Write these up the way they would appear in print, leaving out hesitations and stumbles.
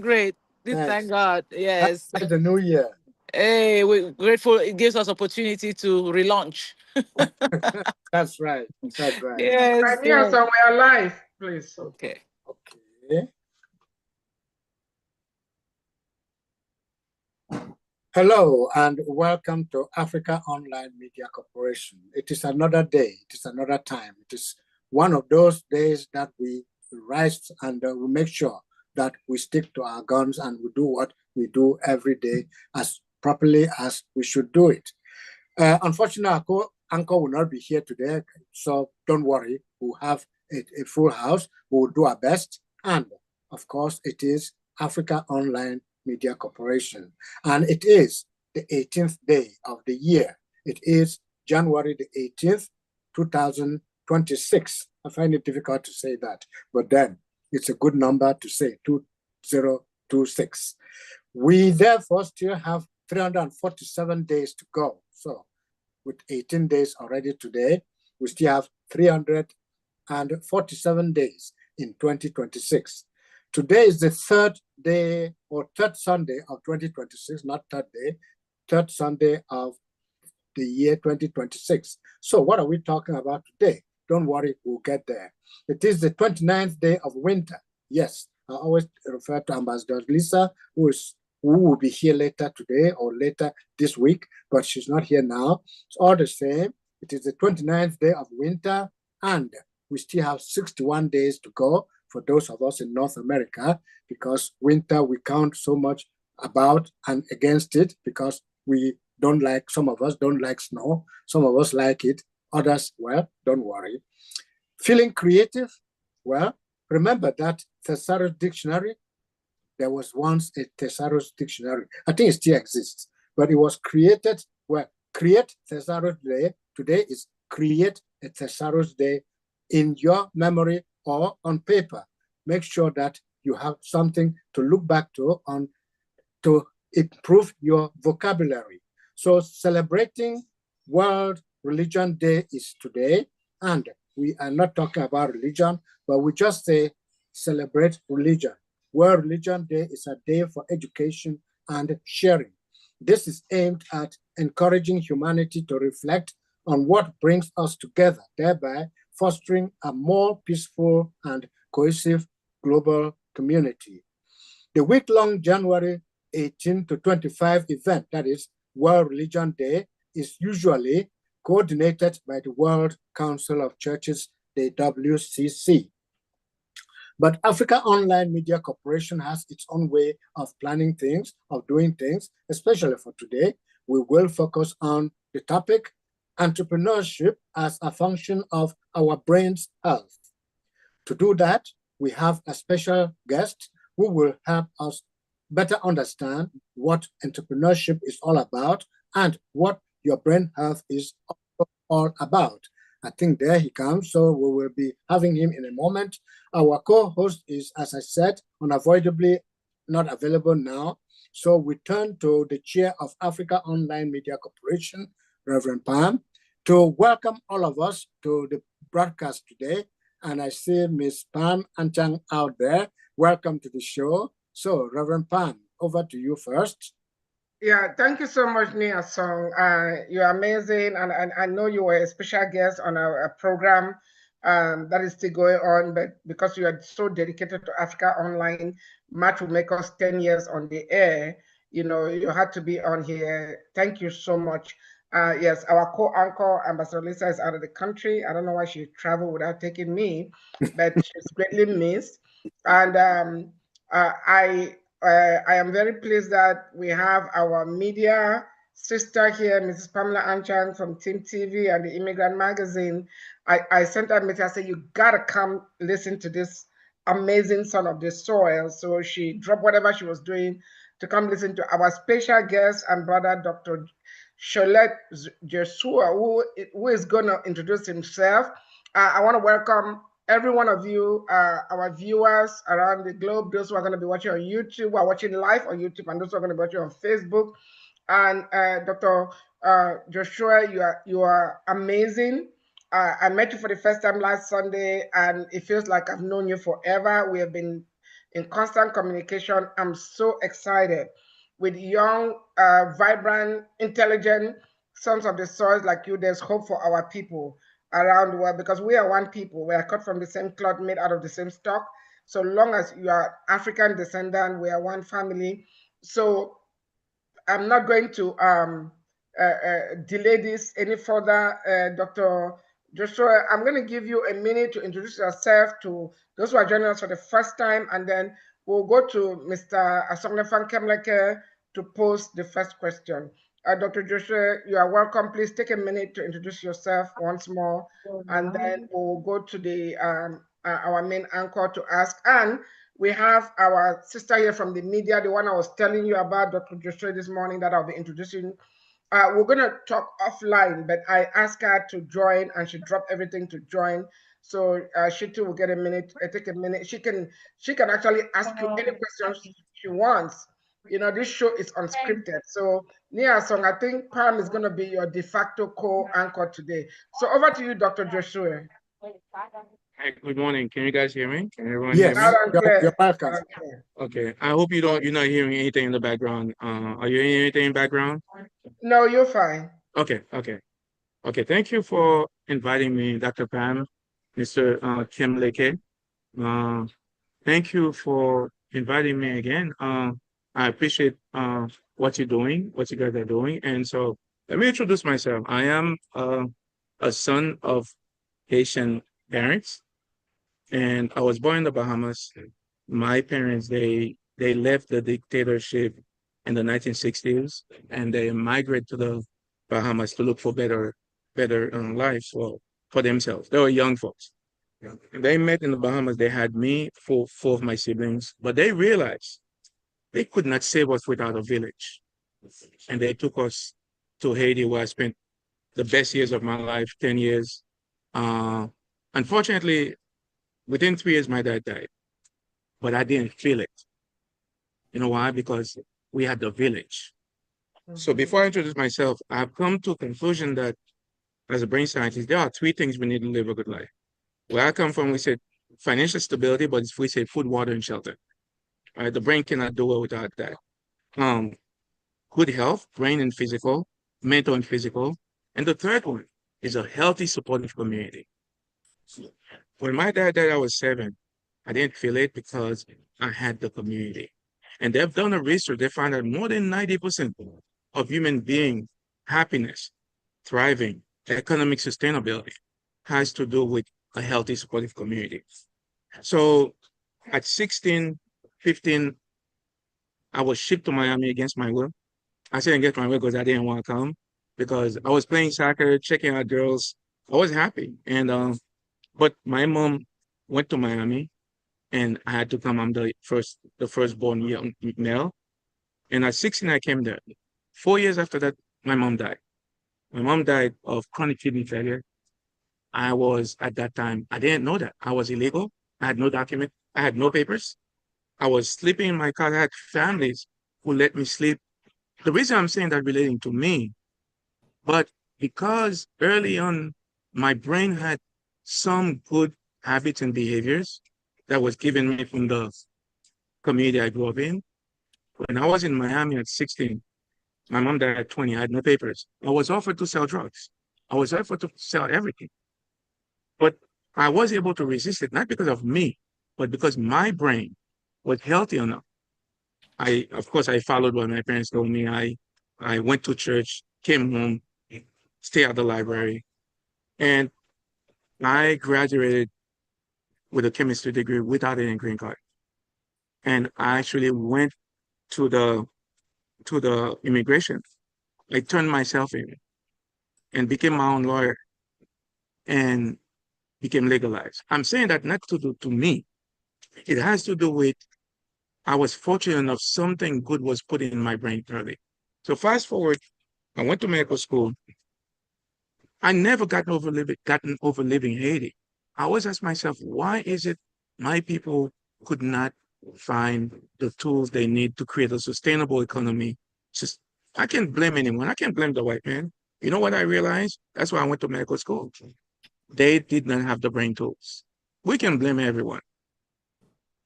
Great. Thank Thanks. God. Yes. How's the new year? Hey, we're grateful. It gives us opportunity to relaunch. That's right. That's right. Yes. Crimea Yes. somewhere live, please. Okay. Okay. Hello and welcome to Africa Online Media Corporation. It is another day. It is another time. It is one of those days that we rise and we make sure that we stick to our guns and we do what we do every day as properly as we should do it. Unfortunately, Uncle will not be here today, so don't worry. We'll have a full house. We'll do our best. And of course, it is Africa Online Media Corporation. And it is the 18th day of the year. It is January the 18th, 2026. I find it difficult to say that, but then it's a good number to say 2026. We therefore still have 347 days to go. So with 18 days already today, we still have 347 days in 2026. Today is the third day or third Sunday of 2026, not third day, third Sunday of the year 2026. So what are we talking about today? Don't worry, we'll get there. It is the 29th day of winter. Yes, I always refer to Ambassador Lisa, who will be here later today or later this week, but she's not here now. It's all the same. It is the 29th day of winter, and we still have 61 days to go for those of us in North America, because winter we count so much about and against it, because we don't like, some of us don't like snow, some of us like it, others, well, don't worry. Feeling creative? Well, remember that Thesaurus Dictionary? There was once a Thesaurus Dictionary. I think it still exists, but it was created, well, create Thesaurus Day. Today is create a Thesaurus Day in your memory or on paper. Make sure that you have something to look back to on to improve your vocabulary. So celebrating World Religion Day is today, and we are not talking about religion, but we just say celebrate religion. World Religion Day is a day for education and sharing. This is aimed at encouraging humanity to reflect on what brings us together, thereby fostering a more peaceful and cohesive global community. The week-long January 18 to 25 event, that is World Religion Day, is usually coordinated by the World Council of Churches, the WCC. But Africa Online Media Corporation has its own way of planning things, of doing things, especially for today. We will focus on the topic, entrepreneurship as a function of our brain's health. To do that, we have a special guest who will help us better understand what entrepreneurship is all about and what your brain health is all about. I think there he comes, so we will be having him in a moment. Our co-host is, as I said, unavoidably not available now. So we turn to the chair of Africa Online Media Corporation, Reverend Pam, to welcome all of us to the broadcast today. And I see Miss Pam Anchang out there. Welcome to the show. So, Reverend Pam, over to you first. Yeah, thank you so much, Nia Song. You're amazing, and I know you were a special guest on a program that is still going on, but because you are so dedicated to Africa Online, March will make us 10 years on the air. You know, you had to be on here. Thank you so much. Yes, our co-anchor, Ambassador Lisa, is out of the country. I don't know why she traveled without taking me, but she's greatly missed. And I am very pleased that we have our media sister here, Mrs. Pamela Anchan from Team TV and the Immigrant Magazine. I sent her a message. I said, you gotta come listen to this amazing son of the soil. So she dropped whatever she was doing to come listen to our special guest and brother, Dr. Cholet Josue, who is going to introduce himself. I want to welcome every one of you, our viewers around the globe, those who are going to be watching on YouTube, who are watching live on YouTube, and those who are going to be watching on Facebook. And Dr. Joshua, you are amazing. I met you for the first time last Sunday, and it feels like I've known you forever. We have been in constant communication. I'm so excited with young, vibrant, intelligent sons of the soil like you. There's hope for our people around the world because we are one people. We are cut from the same cloth, made out of the same stock. So long as you are African descendant, we are one family. So I'm not going to delay this any further, Dr. Joshua. I'm going to give you a minute to introduce yourself to those who are joining us for the first time, and then we'll go to Mr. Asognefan Kemleke to pose the first question. Dr. Joshua, you are welcome. Please take a minute to introduce yourself once more, and then we'll go to the our main anchor to ask. And we have our sister here from the media, the one I was telling you about, Dr. Joshua, this morning that I'll be introducing. We're going to talk offline, but I asked her to join and she dropped everything to join. So she too will get a minute, take a minute. She can actually ask you any questions she wants. You know, this show is unscripted. So Nia Song, I think Pam is going to be your de facto co-anchor today. So over to you, Dr. Joshua. Hi, good morning. Can you guys hear me? Can everyone hear Yes, me? Loud and clear. you're welcome. Loud and clear. Okay. I hope you're not hearing anything in the background. Are you hearing anything in the background? No, you're fine. Okay. Thank you for inviting me, Dr. Pam, Mr. Cholet K. Thank you for inviting me again. I appreciate what you're doing, what you guys are doing. And so let me introduce myself. I am a son of Haitian parents, and I was born in the Bahamas. My parents, they left the dictatorship in the 1960s, and they migrated to the Bahamas to look for better lives for themselves. They were young folks. They met in the Bahamas. They had me, four of my siblings, but they realized they could not save us without a village. And they took us to Haiti, where I spent the best years of my life, 10 years. Unfortunately, within 3 years, my dad died, but I didn't feel it. You know why? Because we had the village. So before I introduce myself, I've come to a conclusion that as a brain scientist, there are three things we need to live a good life. Where I come from, we said financial stability, but if we say food, water, and shelter, right? The brain cannot do well without that. Good health, brain and physical, mental and physical. And the third one is a healthy, supportive community. When my dad died, I was 7. I didn't feel it because I had the community. And they've done a research. They found that more than 90% of human being happiness, thriving, economic sustainability has to do with a healthy, supportive community. So at 16, 15, I was shipped to Miami against my will. I said against my will because I didn't want to come, because I was playing soccer, checking out girls. I was happy. And but my mom went to Miami and I had to come. I'm the firstborn young male. And at 16, I came there. 4 years after that, my mom died. My mom died of chronic kidney failure. I was, at that time, I didn't know that. I was illegal. I had no document. I had no papers. I was sleeping in my car. I had families who let me sleep. The reason I'm saying that relating to me, but because early on, my brain had some good habits and behaviors that was given me from the community I grew up in. When I was in Miami at 16, my mom died at 20. I had no papers. I was offered to sell drugs. I was offered to sell everything. But I was able to resist it, not because of me, but because my brain was healthy enough. Of course, I followed what my parents told me. I went to church, came home, stayed at the library, and I graduated with a chemistry degree without any green card. And I actually went to the immigration. I turned myself in and became my own lawyer and became legalized. I'm saying that not to do to me. It has to do with I was fortunate enough something good was put in my brain early. So fast forward, I went to medical school. I never gotten over living Haiti. I always ask myself, why is it my people could not find the tools they need to create a sustainable economy? Just I can't blame anyone. I can't blame the white man. You know what I realized? That's why I went to medical school. They did not have the brain tools. We can blame everyone.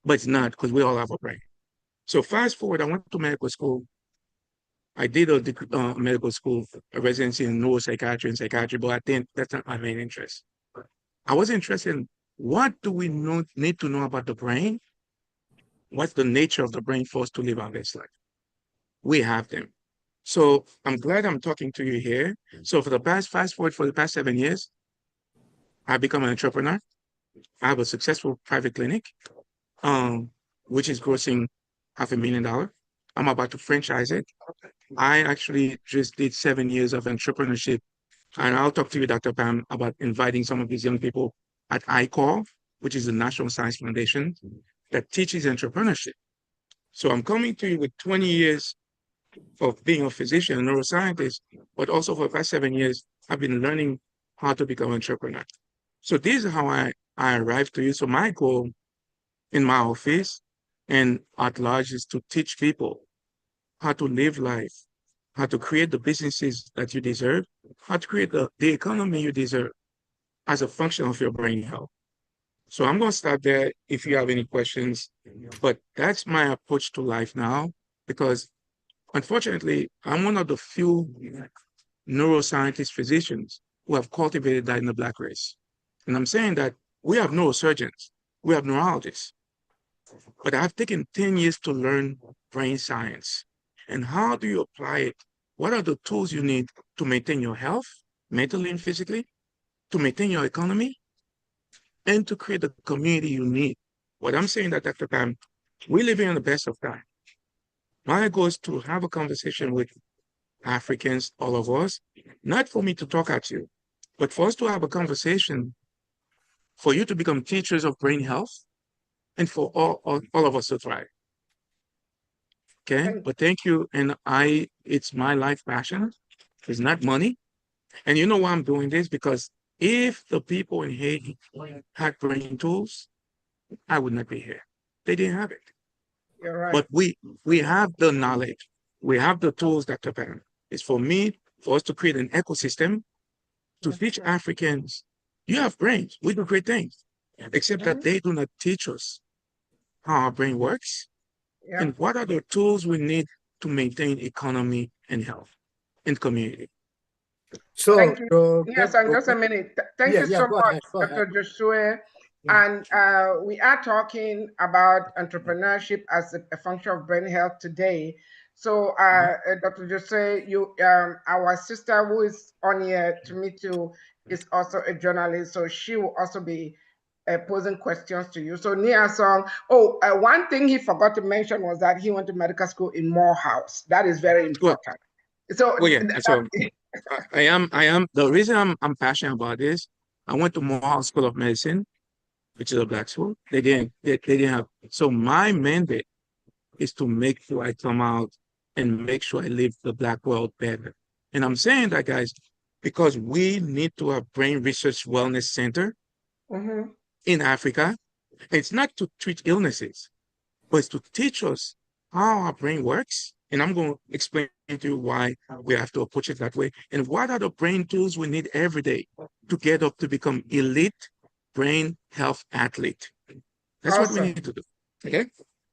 but it's not because we all have a brain. So fast forward, I went to medical school. I did a medical school, a residency in neuropsychiatry and psychiatry, but I think that's not my main interest. I was interested in what do we need to know about the brain? What's the nature of the brain for us to live our best life? We have them. So I'm glad I'm talking to you here. So for the past, fast forward for the past 7 years, I've become an entrepreneur. I have a successful private clinic, which is grossing $500,000. I'm about to franchise it. I actually just did 7 years of entrepreneurship. And I'll talk to you, Dr. Pam, about inviting some of these young people at ICOR, which is the National Science Foundation that teaches entrepreneurship. So I'm coming to you with 20 years of being a physician, a neuroscientist, but also for the past 7 years, I've been learning how to become an entrepreneur. So this is how I arrived to you. So my goal in my office and at large is to teach people how to live life, how to create the businesses that you deserve, how to create the economy you deserve as a function of your brain health. So I'm going to stop there if you have any questions, but that's my approach to life now, because unfortunately, I'm one of the few neuroscientist physicians who have cultivated that in the Black race. And I'm saying that we have neurosurgeons, we have neurologists, but I've taken 10 years to learn brain science. And how do you apply it? What are the tools you need to maintain your health, mentally and physically, to maintain your economy, and to create the community you need? What I'm saying that, Dr. Pam, we live in the best of time. My goal is to have a conversation with Africans, all of us, not for me to talk at you, but for us to have a conversation, for you to become teachers of brain health, and for all of us to thrive. Okay, but thank you. And it's my life passion. It's not money. And you know why I'm doing this? Because if the people in Haiti had brain tools, I would not be here. They didn't have it. You're right. But we have the knowledge. We have the tools, Dr. Pam. It's for us to create an ecosystem to teach Africans, you have brains, we do great things, except that they do not teach us how our brain works and what are the tools we need to maintain economy and health and community. So, thank you. Yes, and just a minute. Thank you so go much, ahead, go Dr. ahead. Josue. And we are talking about entrepreneurship as a function of brain health today. So, Dr. Josue, our sister who is on here to meet you is also a journalist, so she will also be posing questions to you. So, Nia Song, one thing he forgot to mention was that he went to medical school in Morehouse. That is very important. So, I am. The reason I'm passionate about this, I went to Morehouse School of Medicine, which is a Black school. They didn't have. So my mandate is to make sure I come out and make sure I live the Black world better. And I'm saying that, guys, because we need to have brain research wellness center in Africa. It's not to treat illnesses, but it's to teach us how our brain works. And I'm going to explain to you why we have to approach it that way. And what are the brain tools we need every day to get up to become elite brain health athlete. That's what we need to do. Okay?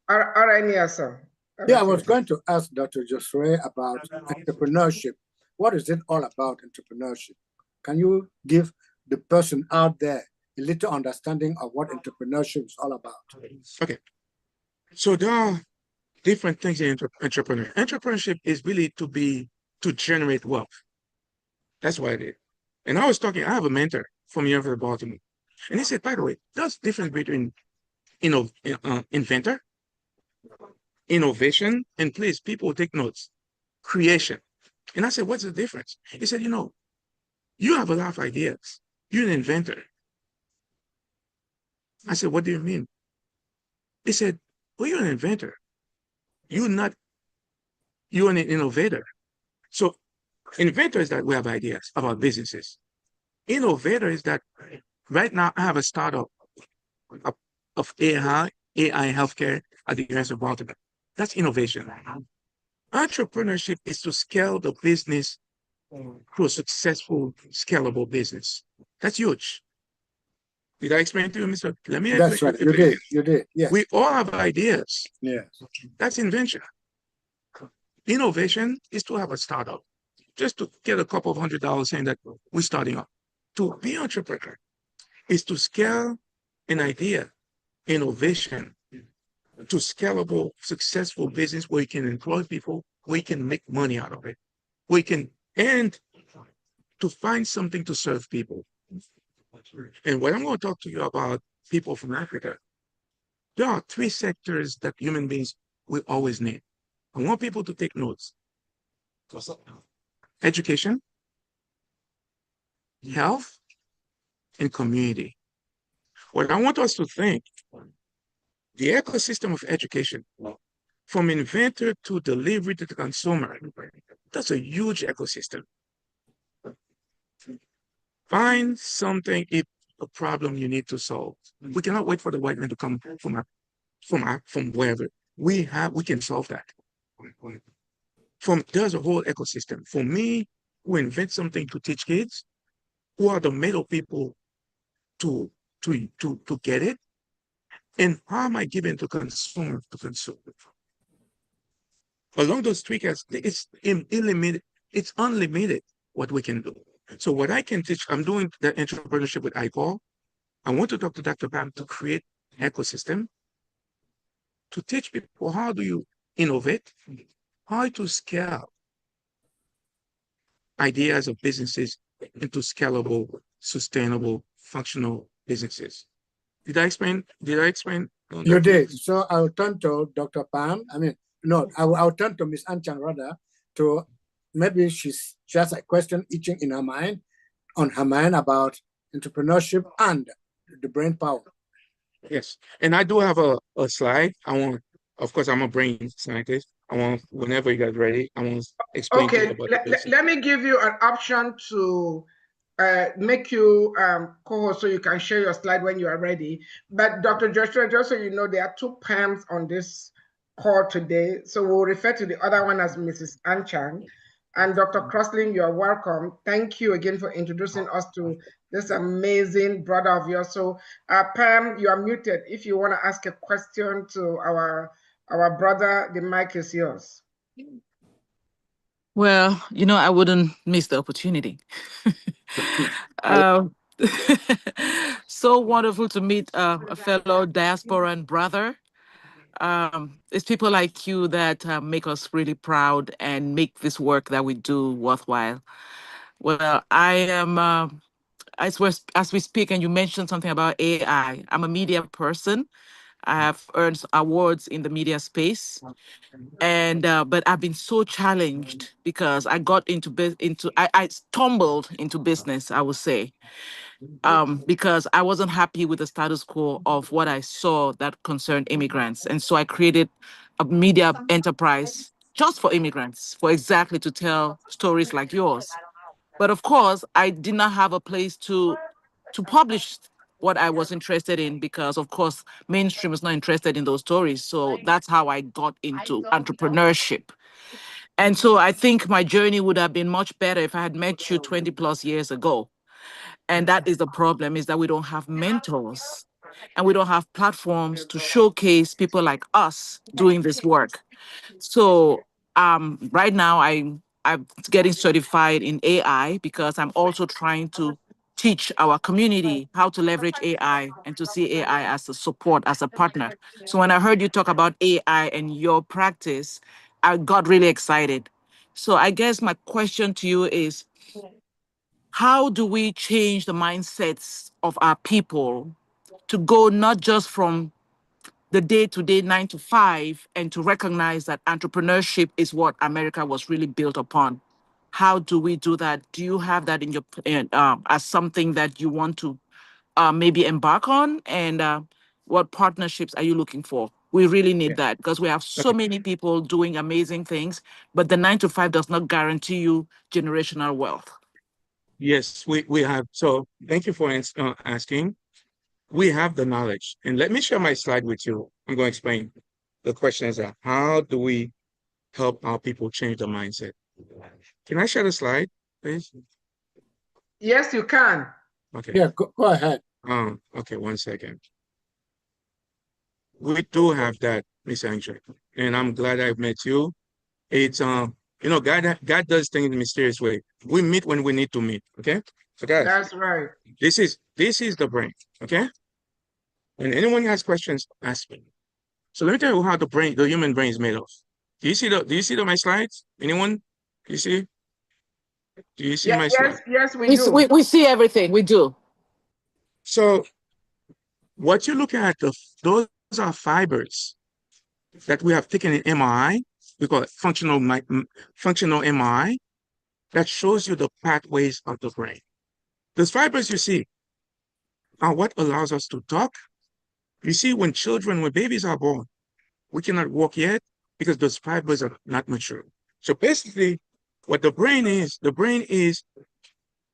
All right, Niasa. Yeah, I was going to ask Dr. Josue about entrepreneurship. What is it all about, entrepreneurship? Can you give the person out there a little understanding of what entrepreneurship is all about? Okay. So there are different things in entrepreneurship. Entrepreneurship is really to generate wealth. That's what it is. And I have a mentor from University of Baltimore. And he said, by the way, there's a difference between inventor, innovation, and please, people take notes, creation. And I said, what's the difference? He said, you have a lot of ideas. You're an inventor. I said, what do you mean? He said, well, you're an inventor. You're an innovator. So inventor is that we have ideas about businesses. Innovator is that right now I have a startup of AI healthcare at the University of Baltimore. That's innovation. Entrepreneurship is to scale the business to a successful, scalable business. That's huge. Did I explain to you, Mr.? Let me That's right. You did. You did. Yes. We all have ideas. Yes. That's invention. Innovation is to have a startup, just to get a couple of $100 saying that we're starting up. To be entrepreneur is to scale an idea, innovation, to scalable, successful business where you can employ people, where you can make money out of it, where you can, and to find something to serve people. And what I'm going to talk to you about people from Africa, there are 3 sectors that human beings will always need. I want people to take notes. Education, health, and community. What I want us to think, the ecosystem of education, from inventor to delivery to the consumer, that's a huge ecosystem. Find something, if a problem you need to solve. We cannot wait for the white man to come from wherever. We can solve that. There's a whole ecosystem. For me, who invent something to teach kids, who are the middle people to get it, and how am I giving to consumer to consume it? Along those 3 cases, it's unlimited. It's unlimited what we can do. So what I can teach, I'm doing the entrepreneurship with ICOL. I want to talk to Dr. Pam to create an ecosystem to teach people how do you innovate, how to scale ideas of businesses into scalable, sustainable, functional businesses. Did I explain? You did. So I'll turn to Dr. Pam. I'll turn to Ms. Anchan rather, to maybe she has a question itching in her mind, about entrepreneurship and the brain power. Yes, and I do have a slide. Of course, I'm a brain scientist. Whenever you guys ready, I want to explain to you about let me give you an option to make you co-host so you can share your slide when you are ready. But Dr. Joshua, just so you know, there are 2 Pams on this call today. So we'll refer to the other one as Mrs. Anchan. And Dr. Crosslin, you're welcome. Thank you again for introducing us to this amazing brother of yours. So Pam, you are muted. If you want to ask a question to our brother, the mic is yours. Well, I wouldn't miss the opportunity. So wonderful to meet a fellow diasporan brother. It's people like you that make us really proud and make this work that we do worthwhile. Well, I am, as we speak, and you mentioned something about AI, I'm a media person. I have earned awards in the media space. And but I've been so challenged because I got I stumbled into business, I would say, because I wasn't happy with the status quo of what I saw that concerned immigrants. And so I created a media enterprise just for immigrants, for exactly to tell stories like yours. But of course, I did not have a place to publish what I was interested in because, of course, mainstream is not interested in those stories. So that's how I got into entrepreneurship. And so I think my journey would have been much better if I had met you 20 plus years ago. And that is the problem, is that we don't have mentors and we don't have platforms to showcase people like us doing this work. So right now I'm getting certified in AI because I'm also trying to teach our community how to leverage AI and to see AI as a support, as a partner. So when I heard you talk about AI and your practice, I got really excited. So I guess my question to you is, how do we change the mindsets of our people to go not just from the day-to-day 9 to 5 and to recognize that entrepreneurship is what America was really built upon? How do we do that? Do you have that in your as something that you want to maybe embark on? And what partnerships are you looking for? We really need that because we have so many people doing amazing things, but the 9 to 5 does not guarantee you generational wealth. Yes, we have. So thank you for asking. We have the knowledge. And let me share my slide with you. I'm going to explain. The question is, how do we help our people change their mindset? Can I share the slide, please? Yes, you can. Okay. Yeah, go ahead. Okay, 1 second. We do have that, Miss Angel, and I'm glad I met you. It's God does things in a mysterious way. We meet when we need to meet. Okay, so guys, That's right. this is the brain. Okay, and anyone has questions, ask me. So let me tell you how the human brain is made of. Do you see my slides? Anyone? Do you see? Do you see Yeah, my slide? yes, we We, s- do. we see everything. We do. So what you look at, those are fibers that we have taken in MRI. We call it functional MRI that shows you the pathways of the brain. Those fibers you see are what allows us to talk. You see, when babies are born, we cannot walk yet because those fibers are not mature. So basically, what the brain is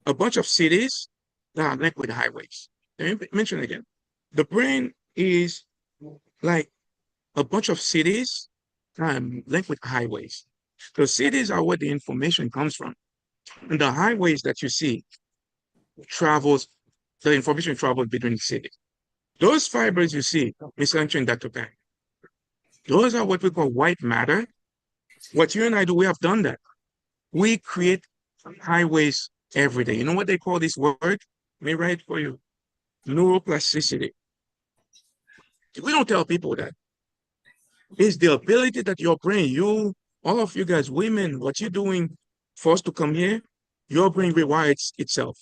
a bunch of cities that are linked with highways. Let me mention again. The brain is like a bunch of cities that are linked with highways. The cities are where the information comes from. And the highways that you see travels, the information travels between cities. Those fibers you see, Ms. Angel and Dr. Pang, those are what we call white matter. What you and I do, we have done that. We create highways every day. You know what they call this word? Let me write for you. Neuroplasticity. We don't tell people that. It's the ability that your brain, all of you guys, women, what you're doing for us to come here, your brain rewires itself.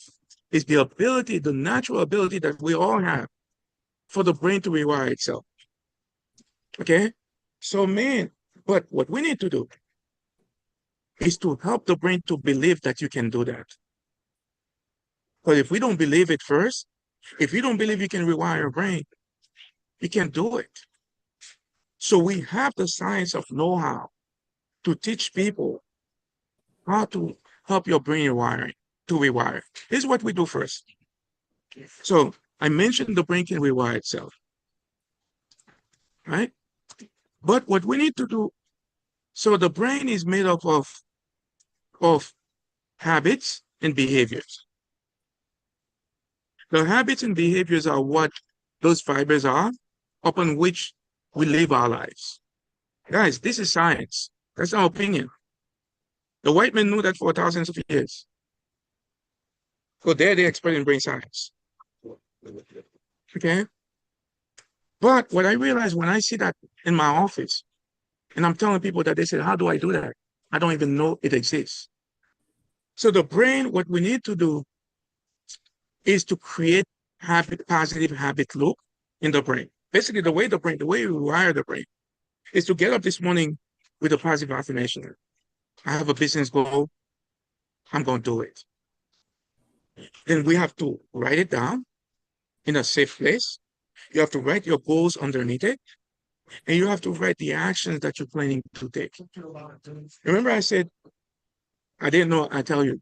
It's the ability, the natural ability that we all have for the brain to rewire itself. Okay? So, man, but what we need to do is to help the brain to believe that you can do that. But if we don't believe it first, if you don't believe you can rewire your brain, you can't do it. So we have the science of know-how to teach people how to help your brain rewiring, to rewire. Here's what we do first. So I mentioned the brain can rewire itself, right? But what we need to do, so the brain is made up of habits and behaviors. The habits and behaviors are what those fibers are upon which we live our lives. Guys, this is science. That's our opinion. The white men knew that for thousands of years. So they're the expert in brain science. Okay? But what I realized when I see that in my office, and I'm telling people that, they say, how do I do that? I don't even know it exists. So the brain, what we need to do is to create positive habit loop in the brain. Basically, the way we wire the brain is to get up this morning with a positive affirmation. I have a business goal. I'm going to do it. Then we have to write it down in a safe place. You have to write your goals underneath it. And you have to write the actions that you're planning to take. Remember I said, I didn't know, I tell you,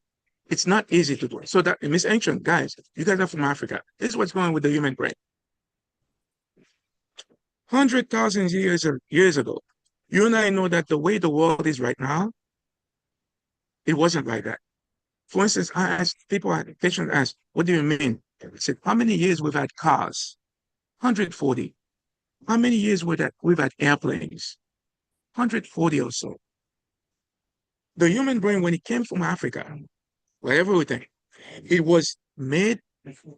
it's not easy to do it. So that, Miss Ancient, guys, you guys are from Africa. This is what's going on with the human brain. 100,000 years ago, you and I know that the way the world is right now, it wasn't like that. For instance, I asked patients ask, what do you mean? I said, how many years we've had cars? 140. How many years we've had airplanes? 140 or so. The human brain, when it came from Africa, wherever we think, it was made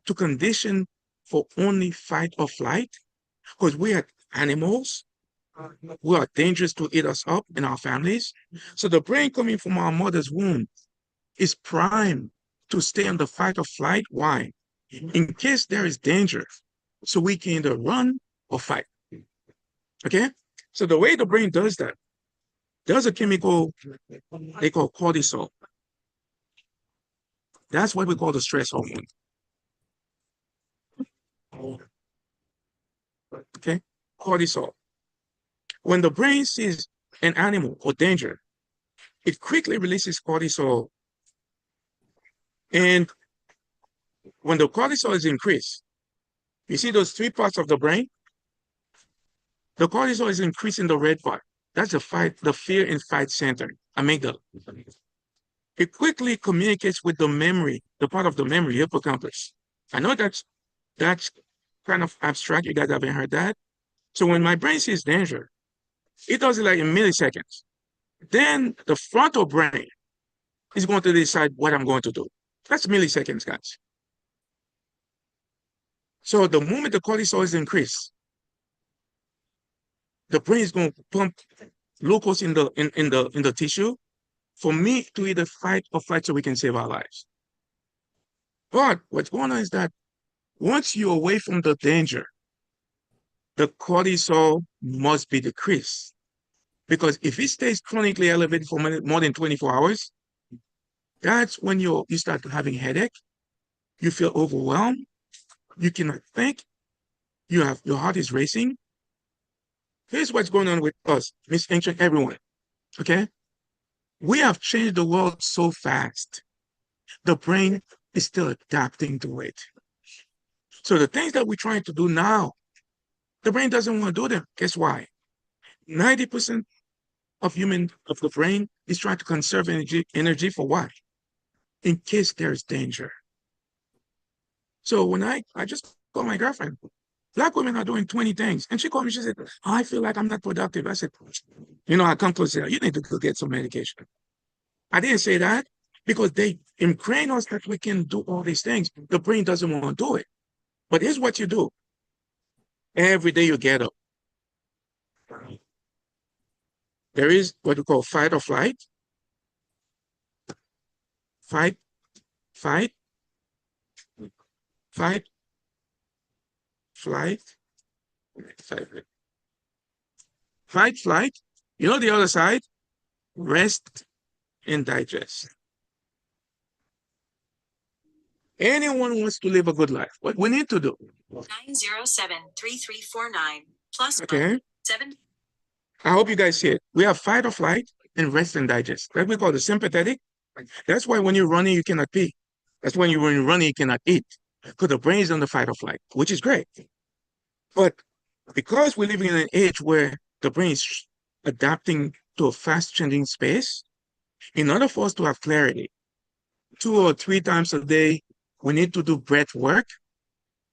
to condition for only fight or flight because we are animals who are dangerous to eat us up in our families. So the brain coming from our mother's womb is primed to stay on the fight or flight. Why? In case there is danger, so we can either run or fight. Okay? So the way the brain does that, there's a chemical they call cortisol. That's what we call the stress hormone. Okay? Cortisol. When the brain sees an animal or danger, it quickly releases cortisol. And when the cortisol is increased, you see those three parts of the brain? The cortisol is increasing the red part. That's the fear and fight center, amygdala. It quickly communicates with the memory, the part of the memory, hippocampus. I know that That's kind of abstract. You guys haven't heard that. So when my brain sees danger, it does it like in milliseconds. Then the frontal brain is going to decide what I'm going to do. That's milliseconds, guys. So the moment the cortisol is increased, the brain is going to pump glucose in the tissue for me to either fight or flight so we can save our lives. But what's going on is that once you're away from the danger, the cortisol must be decreased. Because if it stays chronically elevated for more than 24 hours, that's when you start having headache, you feel overwhelmed, you cannot think, your heart is racing. Here's what's going on with us, Miss Ancient, everyone, okay? We have changed the world so fast. The brain is still adapting to it. So the things that we're trying to do now, the brain doesn't want to do them. Guess why? 90% of the brain is trying to conserve energy for what? In case there's danger. So when I just called my girlfriend, Black women are doing 20 things. And she called me, she said, I feel like I'm not productive. I said, I come close to her, you need to go get some medication. I didn't say that because they ingrain us that we can do all these things. The brain doesn't want to do it. But here's what you do. Every day you get up. There is what we call fight or flight. Fight, fight, fight, flight, fight, flight. You know the other side? Rest and digest. Anyone wants to live a good life. What we need to do? 907-3349 plus okay. 7. I hope you guys see it. We have fight or flight and rest and digest. That we call the sympathetic. That's why when you're running, you cannot pee. That's when you're running, you cannot eat. Because the brain is on the fight or flight, which is great. But because we're living in an age where the brain is adapting to a fast-changing space, in order for us to have clarity, 2 or 3 times a day, we need to do breath work,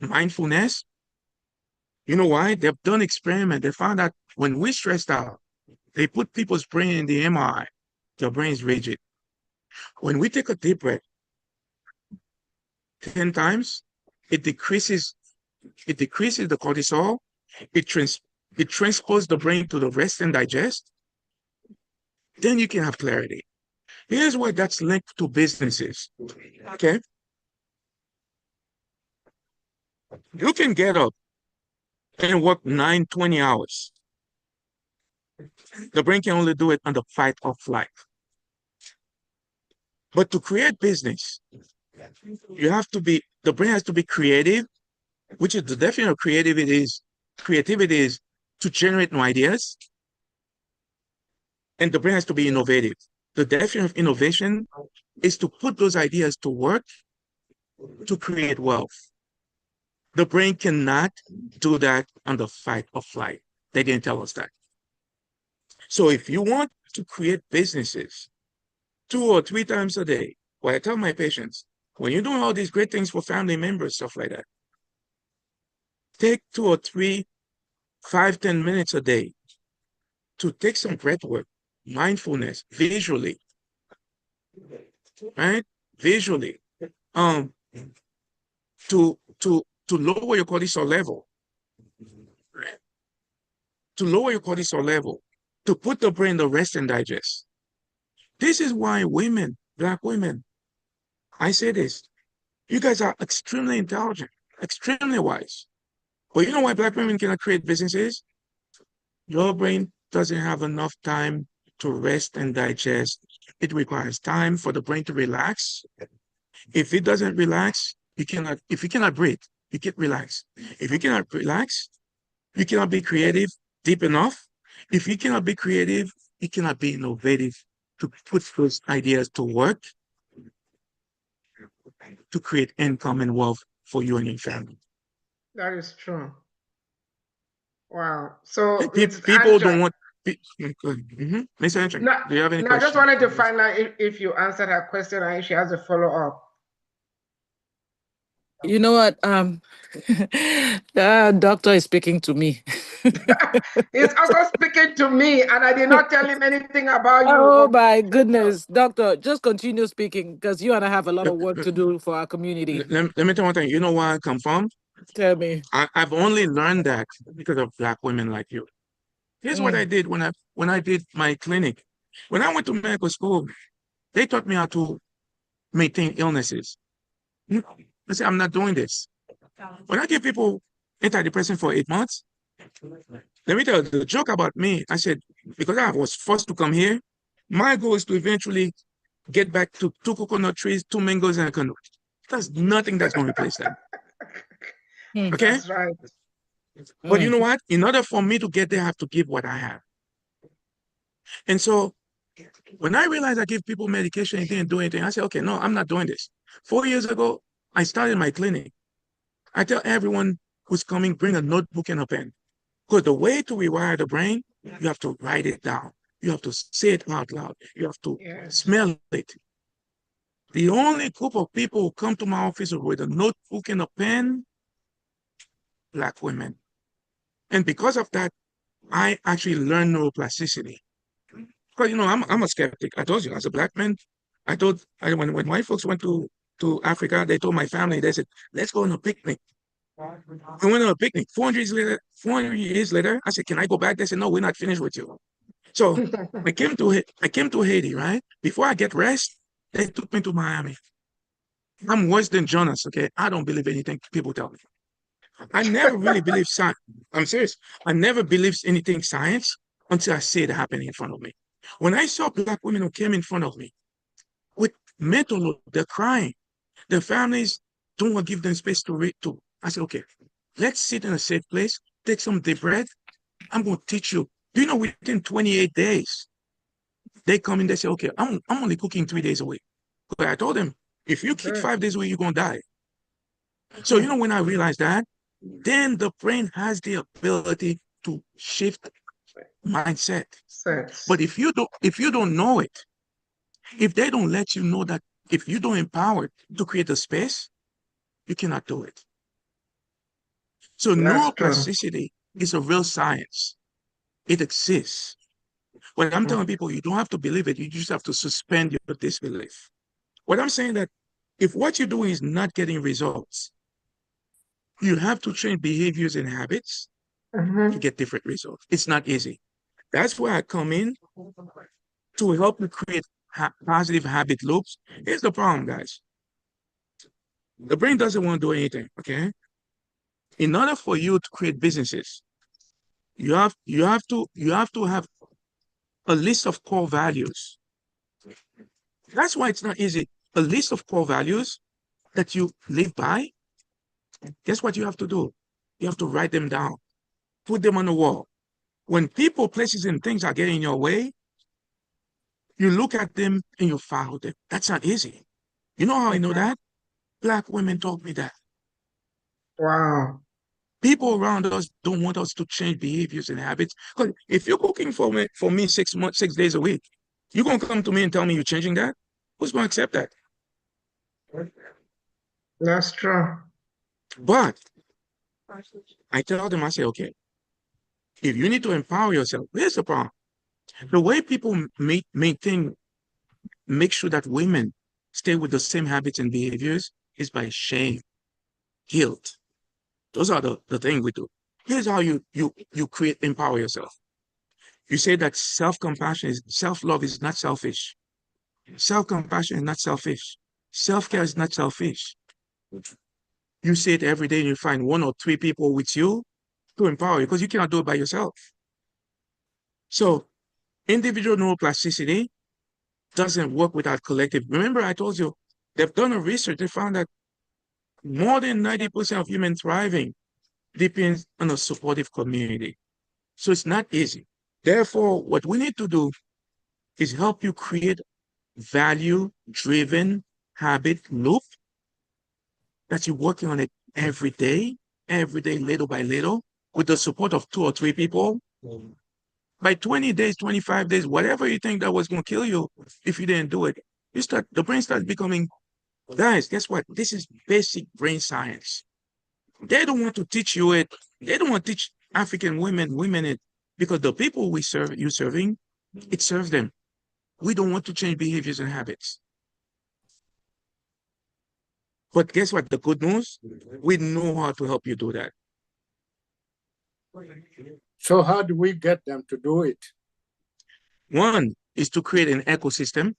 mindfulness. You know why? They've done experiments. They found that when we're stressed out, they put people's brain in the MRI. Their brain is rigid. When we take a deep breath 10 times, it decreases the cortisol. It transposes the brain to the rest and digest. Then you can have clarity. Here's why that's linked to businesses. Okay. You can get up and work 9, 20 hours. The brain can only do it on the fight or flight. But to create business, the brain has to be creative, which is the definition of creativity is to generate new ideas. And the brain has to be innovative. The definition of innovation is to put those ideas to work to create wealth. The brain cannot do that on the fight or flight. They didn't tell us that. So if you want to create businesses 2 or 3 times a day, what I tell my patients, when you're doing all these great things for family members, stuff like that, take 2 or 3, 5, 10 minutes a day to take some breath work, mindfulness, visually, right? Visually, to lower your cortisol level, right? To lower your cortisol level, to put the brain to rest and digest. This is why women, Black women, I say this, you guys are extremely intelligent, extremely wise. But you know why Black women cannot create businesses? Your brain doesn't have enough time to rest and digest. It requires time for the brain to relax. If it doesn't relax, if you cannot breathe, you can't relax. If you cannot relax, you cannot be creative deep enough. If you cannot be creative, you cannot be innovative to put those ideas to work to create income and wealth for you and your family. That is true. Wow. So people don't want. Ms. Andrew, do you have any questions? I just wanted to find out if you answered her question or if she has a follow-up. You know what? The doctor is speaking to me. He's also speaking to me, and I did not tell him anything about you. Oh my goodness, doctor, just continue speaking because you and I have a lot Let, of work to do for our community. let me tell you one thing. You know where I come from? Tell me. I've only learned that because of Black women like you. Here's what I Mm, did when I did my clinic. When I went to medical school, they taught me how to maintain illnesses. I said, I'm not doing this. When I give people antidepressant for 8 months, let me tell you the joke about me. I said, because I was forced to come here, my goal is to eventually get back to 2 coconut trees, 2 mangoes, and a canoe. There's nothing that's going to replace that. mm, Okay? That's right. But you mm, know what? In order for me to get there, I have to give what I have. And so when I realized I give people medication and didn't do anything, I said, okay, no, I'm not doing this. 4 years ago, I started my clinic. I tell everyone who's coming, bring a notebook and a pen. Because the way to rewire the brain, you have to write it down. You have to say it out loud. You have to Yes. smell it. The only group of people who come to my office with a notebook and a pen, Black women. And because of that, I actually learned neuroplasticity. Because I'm a skeptic. I told you, as a Black man, when white folks went to Africa, they told my family, they said, let's go on a picnic. We went on a picnic. 400 years later, I said, can I go back? They said, no, we're not finished with you. So I came to Haiti, right? Before I get rest, they took me to Miami. I'm worse than Jonas, okay? I don't believe anything people tell me. I never really believed science. I'm serious. I never believed anything science until I see it happening in front of me. When I saw Black women who came in front of me with mental load, they're crying. Their families don't want to give them space to read to. I said, okay, let's sit in a safe place, take some deep breath. I'm going to teach you. Do you know within 28 days, they come in, they say, okay, I'm only cooking 3 days a week. But I told them, if you cook Good. 5 days a week, you're going to die. So, when I realized that, then the brain has the ability to shift mindset. But Sense. if you don't know it, if they don't let you know that, if you don't empower it to create a space, you cannot do it. So That's true. neuroplasticity is a real science. It exists. When I'm telling people you don't have to believe it, you just have to suspend your disbelief. What I'm saying that if what you're doing is not getting results, you have to change behaviors and habits to Mm-hmm. get different results. It's not easy. That's where I come in to help you create positive habit loops. Here's the problem, guys. The brain doesn't want to do anything, okay? In order for you to create businesses, you have to have a list of core values. That's why it's not easy. A list of core values that you live by, guess what you have to do? You have to write them down, put them on the wall. When people, places, and things are getting in your way, you look at them and you follow them. That's not easy. You know how I know Mm-hmm. that? Black women taught me that. Wow. People around us don't want us to change behaviors and habits. Because if you're cooking for me 6 months, 6 days a week, you're gonna come to me and tell me you're changing that? Who's gonna accept that? That's true. But I tell them, I say, okay, if you need to empower yourself, here's the problem. The way people make sure that women stay with the same habits and behaviors is by shame, guilt. Those are the things we do. Here's how you create empower yourself. You say that self-love is not selfish. Self-compassion is not selfish. Self-care is not selfish. You say it every day and you find one or three people with you to empower you because you cannot do it by yourself. So individual neuroplasticity doesn't work without collective. Remember, I told you they've done a research. They found that more than 90% of human thriving depends on a supportive community. So it's not easy. Therefore, what we need to do is help you create value-driven habit loop that you're working on it every day, little by little, with the support of 2 or 3 people. By 20 days, 25 days, whatever you think that was going to kill you, if you didn't do it, the brain starts becoming Guys, guess what? This is basic brain science. They don't want to teach you it. They don't want to teach African women it, because the people we serve, you serving, it serves them. We don't want to change behaviors and habits. But guess what? The good news, we know how to help you do that. So how do we get them to do it? One is to create an ecosystem,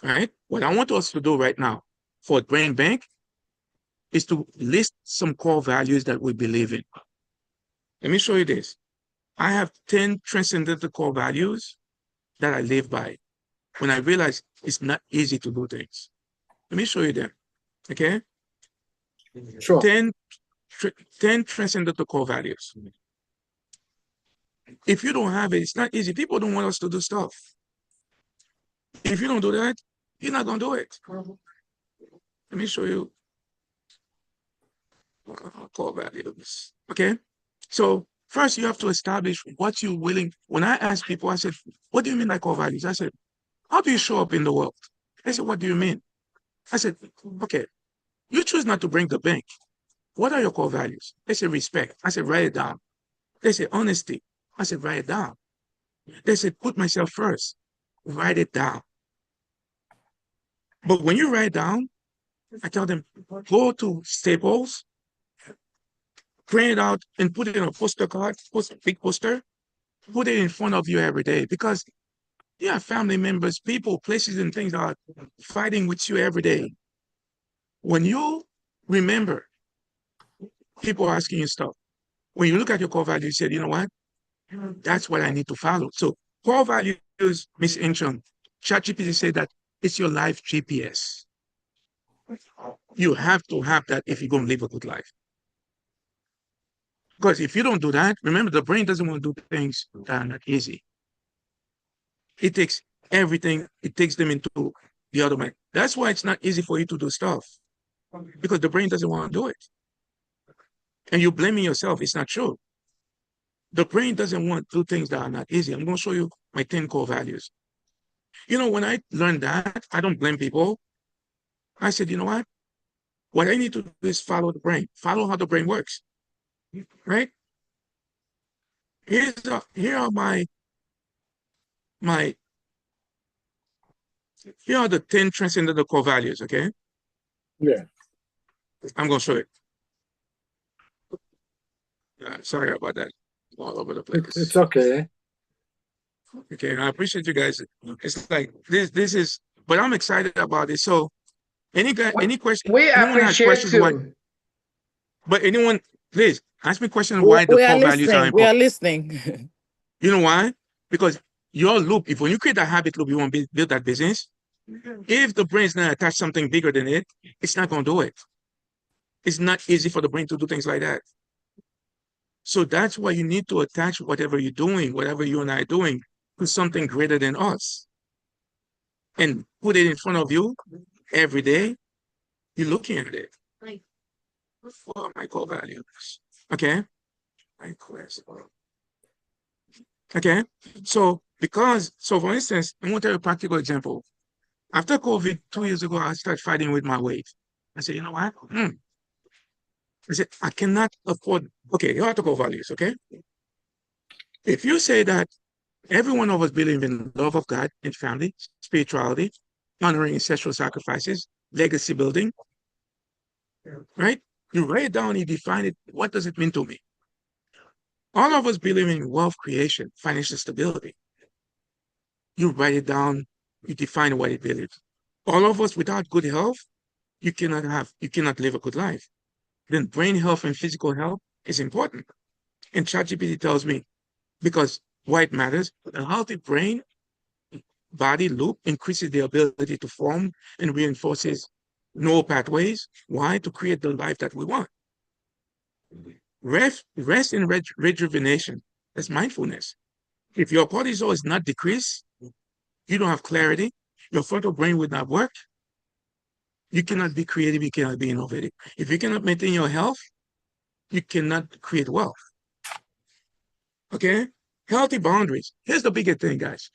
right? What I want us to do right now for Brain Bank is to list some core values that we believe in. Let me show you this. I have 10 transcendental core values that I live by when I realize it's not easy to do things. Let me show you them, okay? Sure. 10 transcendental core values. If you don't have it, it's not easy. People don't want us to do stuff. If you don't do that, you're not going to do it. Let me show you core values, okay? So first you have to establish what you're willing. When I ask people, I said, what do you mean by core values? I said, how do you show up in the world? They said, what do you mean? I said, okay, you choose not to bring the bank. What are your core values? They said, respect. I said, write it down. They said, honesty. I said, write it down. They said, put myself first. Write it down. But when you write down, I tell them, go to Staples, print it out, and put it on a poster card, big poster, put it in front of you every day, because you have family members, people, places, and things that are fighting with you every day. When you remember people asking you stuff, when you look at your core values, you said, you know what? That's what I need to follow. So core values, Miss Inchon, ChatGPT said that it's your life GPS. You have to have that if you're going to live a good life. Because if you don't do that, remember, the brain doesn't want to do things that are not easy. It takes everything, it takes them into the other mind. That's why it's not easy for you to do stuff, because the brain doesn't want to do it. And you're blaming yourself. It's not true. The brain doesn't want to do things that are not easy. I'm going to show you my 10 core values. You know, when I learned that, I don't blame people. I said, you know what? What I need to do is follow the brain, follow how the brain works, right? Here are here are the 10 transcendental core values, okay? Yeah. I'm going to show it. Sorry about that. All over the place. It's okay. Okay, I appreciate you guys. It's like this is, but I'm excited about it. So any question? We Anyone has appreciate questions? Why? you. But anyone, please ask me questions why the We are core values are listening. We are important. listening. You know why? Because your loop, if when you create that habit loop, you want to build that business. If the brain is not attached something bigger than it, it's not going to do it. It's not easy for the brain to do things like that. So that's why you need to attach whatever you're doing, whatever you and I are doing, to something greater than us. And put it in front of you every day. You're looking at it. What are my core values? Okay. Okay. So for instance, I'm going to tell you a practical example. After COVID 2 years ago, I started fighting with my weight. I said, you know what? I said, I cannot afford. Okay, you have to core values. Okay. If you say that every one of us believe in love of God and family, spirituality, honoring ancestral sacrifices, legacy building, right? You write it down, you define it. What does it mean to me? All of us believe in wealth creation, financial stability. You write it down, you define what it believes. All of us without good health, you cannot live a good life. Then brain health and physical health is important. And ChatGPT tells me, because why it matters, a healthy brain body loop increases the ability to form and reinforces neural pathways. Why? To create the life that we want. Rest and rejuvenation. That's mindfulness. If your cortisol is not decreased, you don't have clarity, your frontal brain would not work. You cannot be creative, you cannot be innovative. If you cannot maintain your health, you cannot create wealth. Okay? Healthy boundaries. Here's the bigger thing, guys.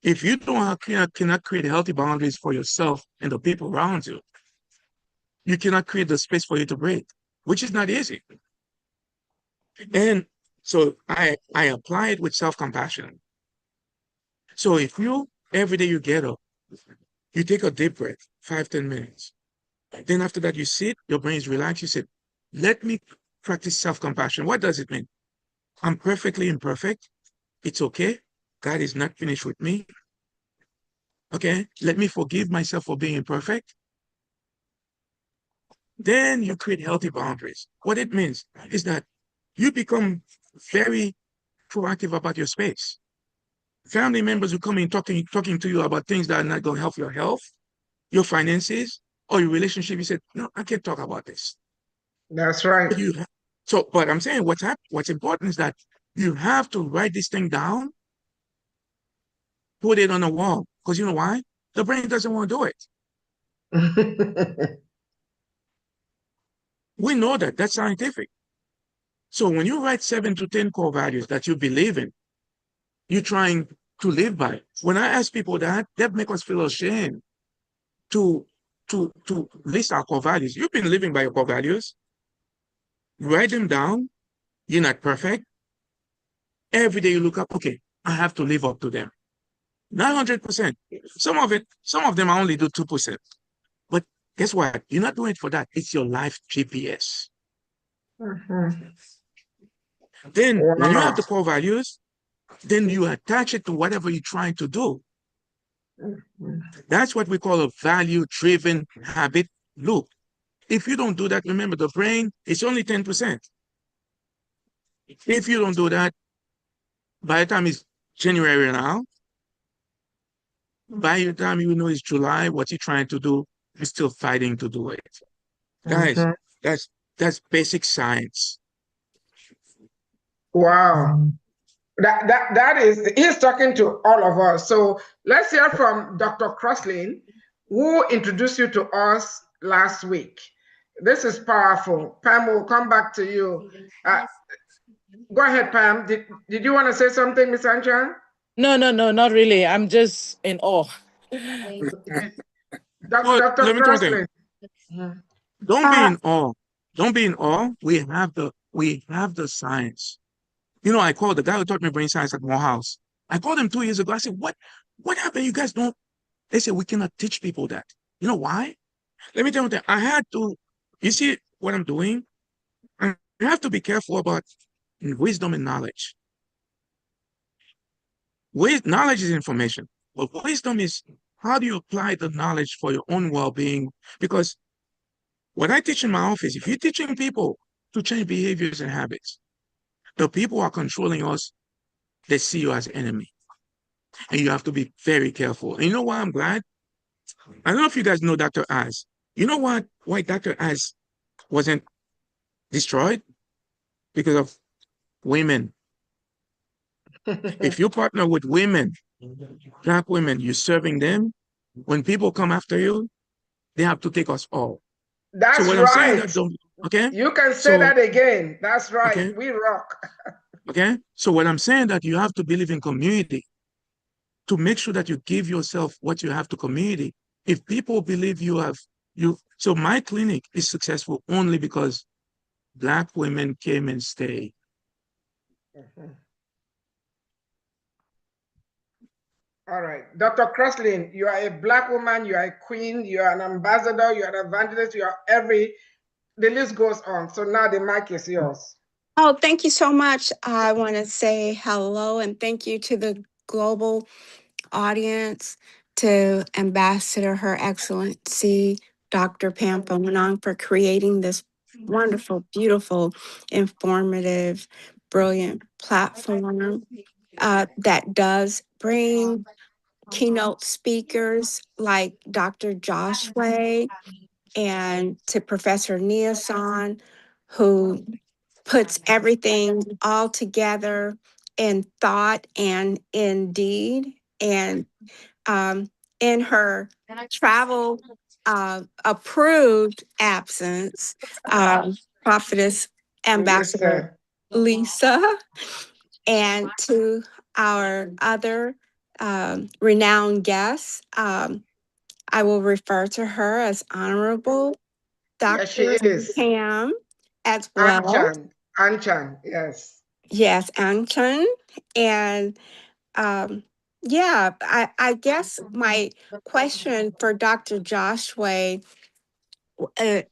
If you don't cannot create healthy boundaries for yourself and the people around you, you cannot create the space for you to breathe, which is not easy. And so I apply it with self-compassion. So if you, every day you get up, you take a deep breath, 5-10 minutes. Then after that, you sit, your brain is relaxed. You say, let me practice self-compassion. What does it mean? I'm perfectly imperfect. It's okay. God is not finished with me. Okay. Let me forgive myself for being imperfect. Then you create healthy boundaries. What it means is that you become very proactive about your space. Family members will come in talking to you about things that are not going to help your health, your finances, or your relationship. You said, no, I can't talk about this. That's right. But I'm saying what's important is that you have to write this thing down, put it on a wall. Because you know why? The brain doesn't want to do it. We know that. That's scientific. So when you write 7 to 10 core values that you believe in, you're trying to live by. When I ask people that make us feel ashamed to list our core values. You've been living by your core values. Write them down. You're not perfect. Every day you look up, okay, I have to live up to them. Not 100%. Some of them I only do 2%. But guess what? You're not doing it for that. It's your life GPS. Then when you have the core values, then you attach it to whatever you're trying to do. That's what we call a value-driven habit loop. If you don't do that, remember the brain is only 10%. If you don't do that, by the time it's January now, by the time you know it's July, what you're trying to do, you're still fighting to do it. Guys, that's basic science. Wow. That is, he's talking to all of us. So let's hear from Dr. Crossley, who introduced you to us last week. This is powerful. Pam, we'll come back to you. Go ahead, Pam. Did you want to say something, Ms. Anchan? No, not really. I'm just in awe. Dr. Let me tell you Crossley. Don't be in awe. Don't be in awe. We have the science. You know, I called the guy who taught me brain science at Morehouse. I called him 2 years ago. I said, what happened? You guys don't. They said, we cannot teach people that. You know why? Let me tell you that I had to, you see what I'm doing? I have to be careful about wisdom and knowledge. Knowledge is information, but wisdom is how do you apply the knowledge for your own well-being? Because what I teach in my office, if you're teaching people to change behaviors and habits, the people who are controlling us, they see you as enemy. And you have to be very careful. And you know why I'm glad? I don't know if you guys know Dr. Az. You know what? Why Dr. Az wasn't destroyed? Because of women. If you partner with women, Black women, you're serving them. When people come after you, they have to take us all. That's so what right. I'm saying that okay? You can say that again. That's right. Okay? We rock. Okay? So what I'm saying that you have to believe in community to make sure that you give yourself what you have to community. If people believe so my clinic is successful only because Black women came and stayed. All right. Dr. Crossley, you are a Black woman, you are a queen, you are an ambassador, you are an evangelist, you are the list goes on. So now the mic is yours. Oh, thank you so much. I want to say hello and thank you to the global audience, to Ambassador Her Excellency, Dr. Pam Fomenon, for creating this wonderful, beautiful, informative, brilliant platform that does bring keynote speakers like Dr. Josue and to Professor Niasan, who puts everything all together in thought and in deed. And in her travel approved absence, Prophetess Ambassador Lisa, and to our other renowned guest. I will refer to her as Honorable Yes, she Dr. is. Pam as well. Anchan, yes. Yes, Anton. And yeah, I guess my question for Dr. Joshua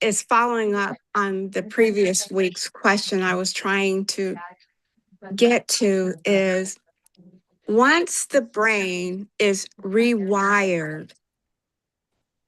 is following up on the previous week's question I was trying to get to is once the brain is rewired,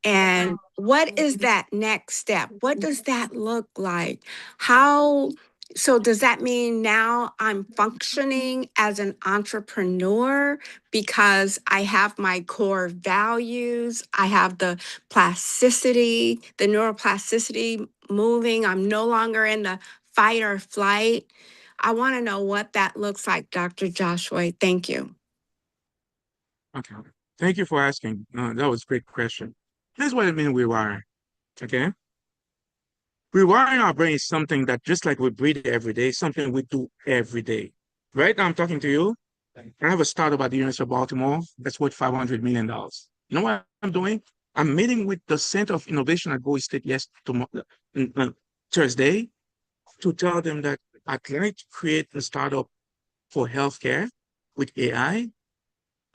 and what is that next step? What does that look like? How, so does that mean now I'm functioning as an entrepreneur because I have my core values, I have the plasticity, the neuroplasticity moving, I'm no longer in the fight or flight? I want to know what that looks like, Dr. Joshua. Thank you. Okay. Thank you for asking. That was a great question. Here's what I mean rewiring. Okay. Rewiring our brain is something that just like we breathe every day, something we do every day. Right now I'm talking to you. I have a startup at the University of Baltimore that's worth $500 million. You know what I'm doing? I'm meeting with the Center of Innovation at Bowie State Thursday to tell them that I'd like to create a startup for healthcare with AI,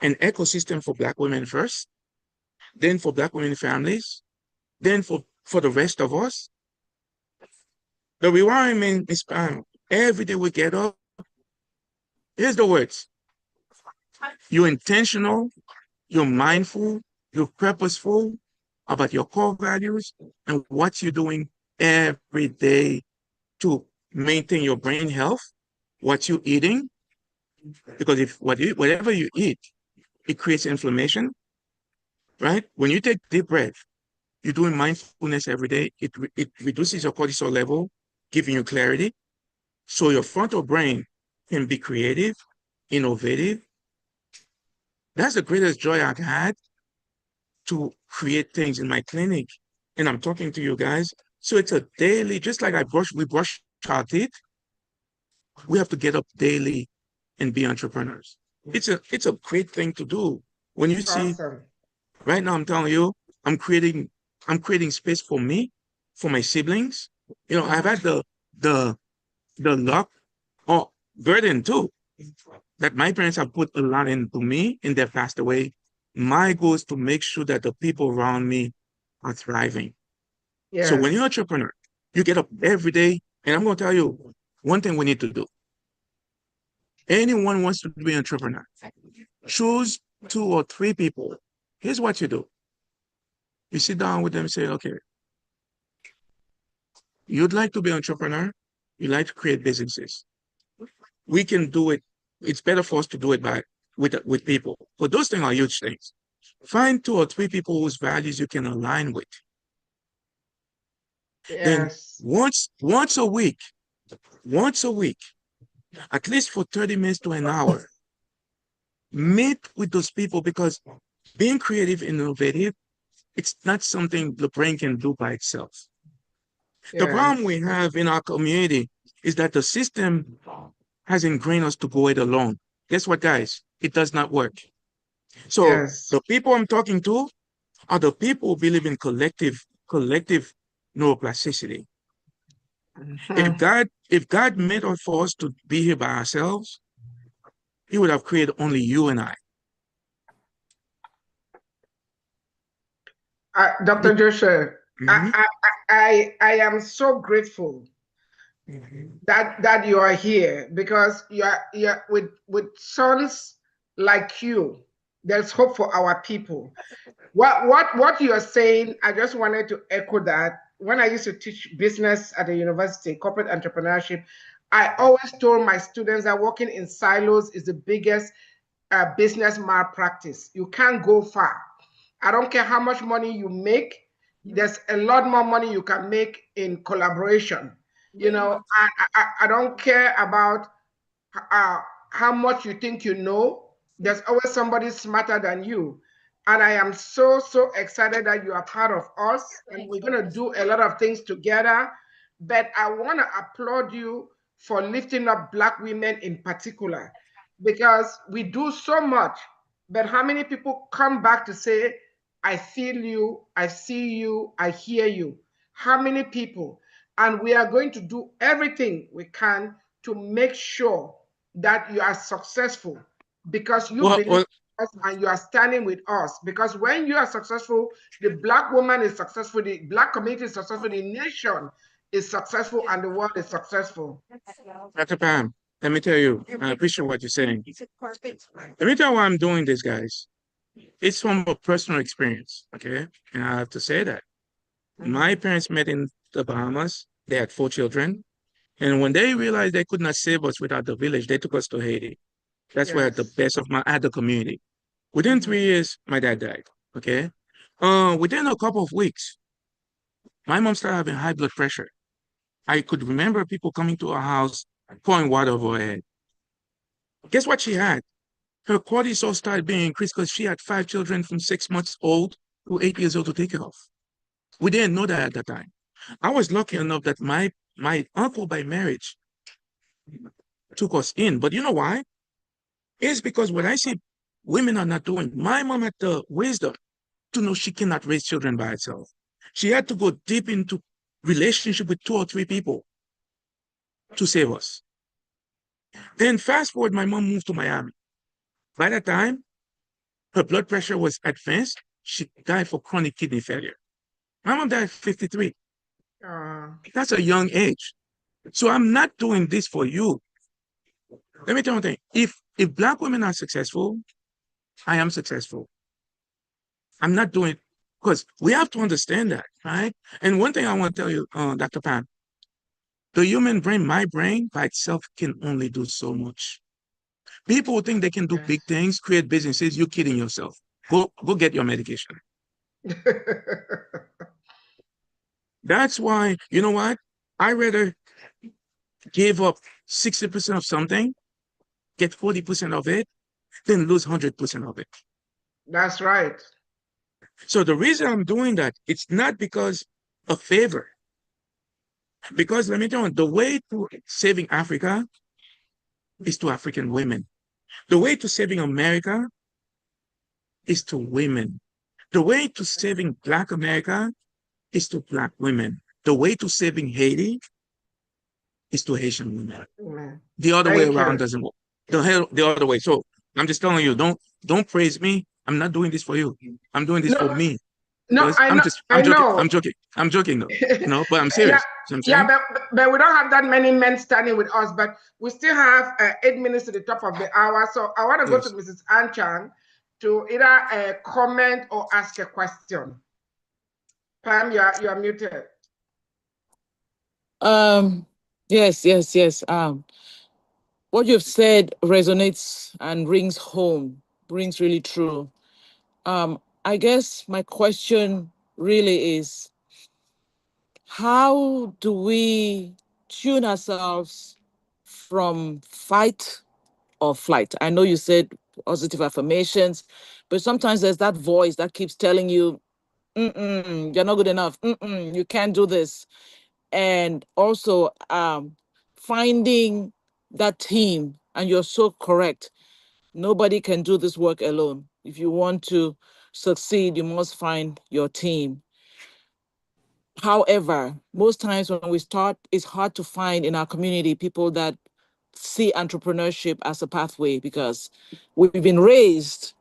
an ecosystem for Black women first, then for Black women families, then for the rest of us. The rewiring is every day we get up. Here's the words. You're intentional, you're mindful, you're purposeful about your core values and what you're doing every day to maintain your brain health, what you're eating, because whatever you eat, it creates inflammation, right? When you take deep breath, you're doing mindfulness every day, it reduces your cortisol level, giving you clarity. So your frontal brain can be creative, innovative. That's the greatest joy I've had to create things in my clinic. And I'm talking to you guys. So it's a daily, just like we brush our teeth, we have to get up daily and be entrepreneurs. It's a great thing to do. When you see, Awesome. right now I'm telling you, I'm creating space for me, for my siblings. I've had the luck or burden too, that my parents have put a lot into me and they passed away. My goal is to make sure that the people around me are thriving. So when you're an Yes. entrepreneur, you get up every day, and I'm going to tell you one thing we need to do. Anyone wants to be an entrepreneur, choose 2 or 3 people. Here's what you do. You sit down with them and say, okay, you'd like to be an entrepreneur. You like to create businesses. We can do it. It's better for us to do it with people. But those things are huge things. Find 2 or 3 people whose values you can align with. Then Yes. once a week, at least for 30 minutes to an hour, meet with those people, because being creative and innovative, it's not something the brain can do by itself. The problem we Yes. have in our community is that the system has ingrained us to go it alone. Guess what, guys? It does not work. So Yes. the people I'm talking to are the people who believe in collective neuroplasticity. If Mhm. God made us for us to be here by ourselves, He would have created only you and I. Dr. Joshua, Mhm. I am so grateful that you are here because you're with sons like you. There's hope for our people. What you're saying, I just wanted to echo that. When I used to teach business at the university, corporate entrepreneurship, I always told my students that working in silos is the biggest business malpractice. You can't go far. I don't care how much money you make. There's a lot more money you can make in collaboration. I don't care about how much you think you know. There's always somebody smarter than you. And I am so excited that you are part of us and we're going to do a lot of things together. But I want to applaud you for lifting up Black women in particular, because we do so much, but how many people come back to say, I feel you, I see you, I hear you? How many people? And we are going to do everything we can to make sure that you are successful because you believe in us and you are standing with us. Because when you are successful, the Black woman is successful, the Black community is successful, the nation is successful, and the world is successful. Dr. Pam, let me tell you, I appreciate what you're saying. Let me tell you why I'm doing this, guys. It's from a personal experience, okay? And I have to say that. My parents met in the Bahamas. They had 4 children. And when they realized they could not save us without the village, they took us to Haiti. That's where the best of my other community. Within 3 years, my dad died, okay? Within a couple of weeks, my mom started having high blood pressure. I could remember people coming to our house, pouring water over her head. Guess what she had? Her cortisol started being increased because she had 5 children from 6 months old to 8 years old to take care of. We didn't know that at the time. I was lucky enough that my uncle by marriage took us in. But you know why? It's because when I see women are not doing, my mom had the wisdom to know she cannot raise children by herself. She had to go deep into relationship with 2 or 3 people to save us. Then fast forward, my mom moved to Miami. By that time, her blood pressure was advanced. She died for chronic kidney failure. My mom died at 53. That's a young age. So I'm not doing this for you. Let me tell you one thing. If Black women are successful, I am successful. I'm not doing it because we have to understand that, right? And one thing I want to tell you, Dr. Pam, the human brain, my brain by itself can only do so much. People think they can do big things, create businesses. You're kidding yourself. Go get your medication. That's why, you know what? I rather give up 60% of something, get 40% of it, than lose 100% of it. That's right. So the reason I'm doing that, it's not because of favor. Because let me tell you, the way to saving Africa is to African women. The way to saving America is to women. The way to saving Black America is to Black women. The way to saving Haiti is to Haitian women. The other way around doesn't work. The other way. So I'm just telling you, don't praise me. I'm not doing this for you. I'm doing this for me. No, I know. I'm joking. I'm joking though. No, but I'm serious. But we don't have that many men standing with us, but we still have 8 minutes to the top of the hour. So I want to go to Mrs. Anchan to either comment or ask a question. Pam, you are muted. Yes. What you've said resonates and rings home, rings really true. I guess my question really is, how do we tune ourselves from fight or flight? I know you said positive affirmations, but sometimes there's that voice that keeps telling you, you're not good enough. You can't do this. And also finding that team, and you're so correct. Nobody can do this work alone. If you want to succeed, you must find your team. However, most times when we start, it's hard to find in our community people that see entrepreneurship as a pathway, because we've been raised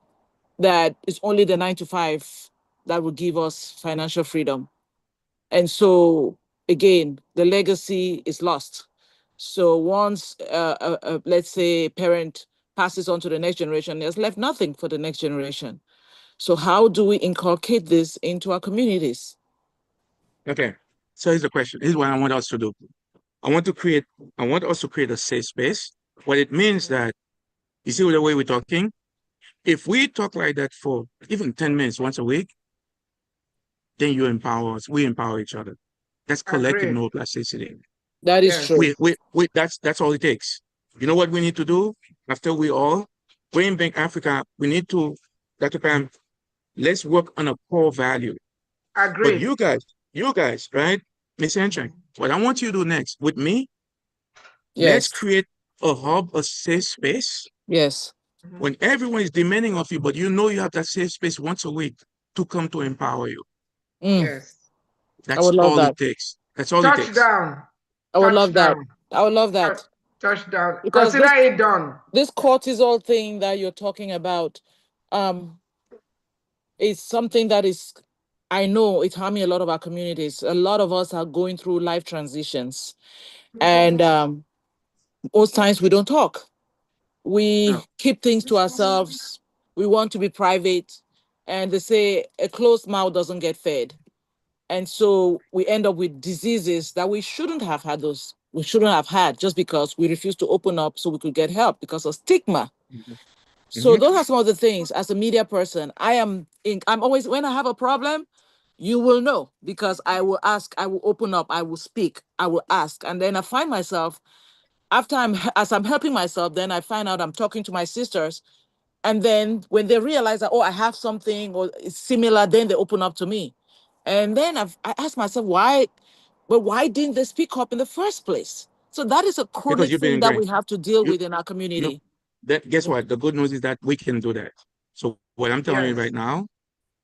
that it's only the 9 to 5 that will give us financial freedom. And so, again, the legacy is lost. So once, let's say, a parent passes on to the next generation, there's left nothing for the next generation. So how do we inculcate this into our communities? Okay, so here's the question. Here's what I want us to do. I want us to create a safe space. What it means that, you see the way we're talking? If we talk like that for even 10 minutes once a week, then you empower us. We empower each other. That's collective neuroplasticity. That is true. That's all it takes. You know what we need to do after we all bring back Africa? We need to, Dr. Pam, let's work on a core value. Agree. But you guys, right? Miss Anchan, what I want you to do next with me, let's create a hub, a safe space. Yes. When everyone is demanding of you, but you know you have that safe space once a week to come to empower you. Yes. I That's would love all that. it takes. That's all it takes. Touchdown. I would love that. Touchdown. I would love that. Touchdown. Because Consider it done. this cortisol thing that you're talking about is something that is, I know it's harming a lot of our communities. A lot of us are going through life transitions. And most times we don't talk. We No. keep things to ourselves. We want to be private. And they say a closed mouth doesn't get fed. And so we end up with diseases that we shouldn't have had we shouldn't have had just because we refused to open up so we could get help because of stigma. So those are some of the things. As a media person, I'm always, when I have a problem, you will know, because I will ask, I will open up, I will speak, I will ask. And then I find myself, as I'm helping myself, then I find out I'm talking to my sisters. And then when they realize that, oh, I have something or it's similar, then they open up to me. And then I ask myself, why didn't they speak up in the first place? So that is a Because chronic you've been thing that ingrained. we have to deal You, with in our no, community. guess what? The good news is that we can do that. So what I'm telling you right Yes. now,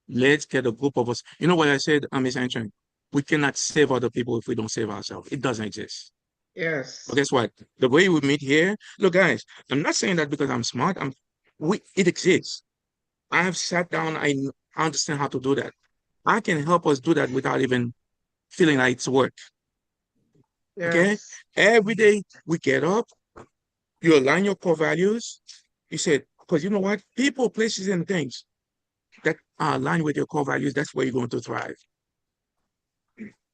let's get a group of us. You know what I said, Miss Antron? We cannot save other people if we don't save ourselves. It doesn't exist. Yes. But guess what? The way we meet here, look, guys, I'm not saying that because I'm smart. It exists. I have sat down. I understand how to do that. I can help us do that without even feeling like it's work. Okay? Yes. Every day we get up, you align your core values. You said, because you know what? People, places, and things that are aligned with your core values, that's where you're going to thrive.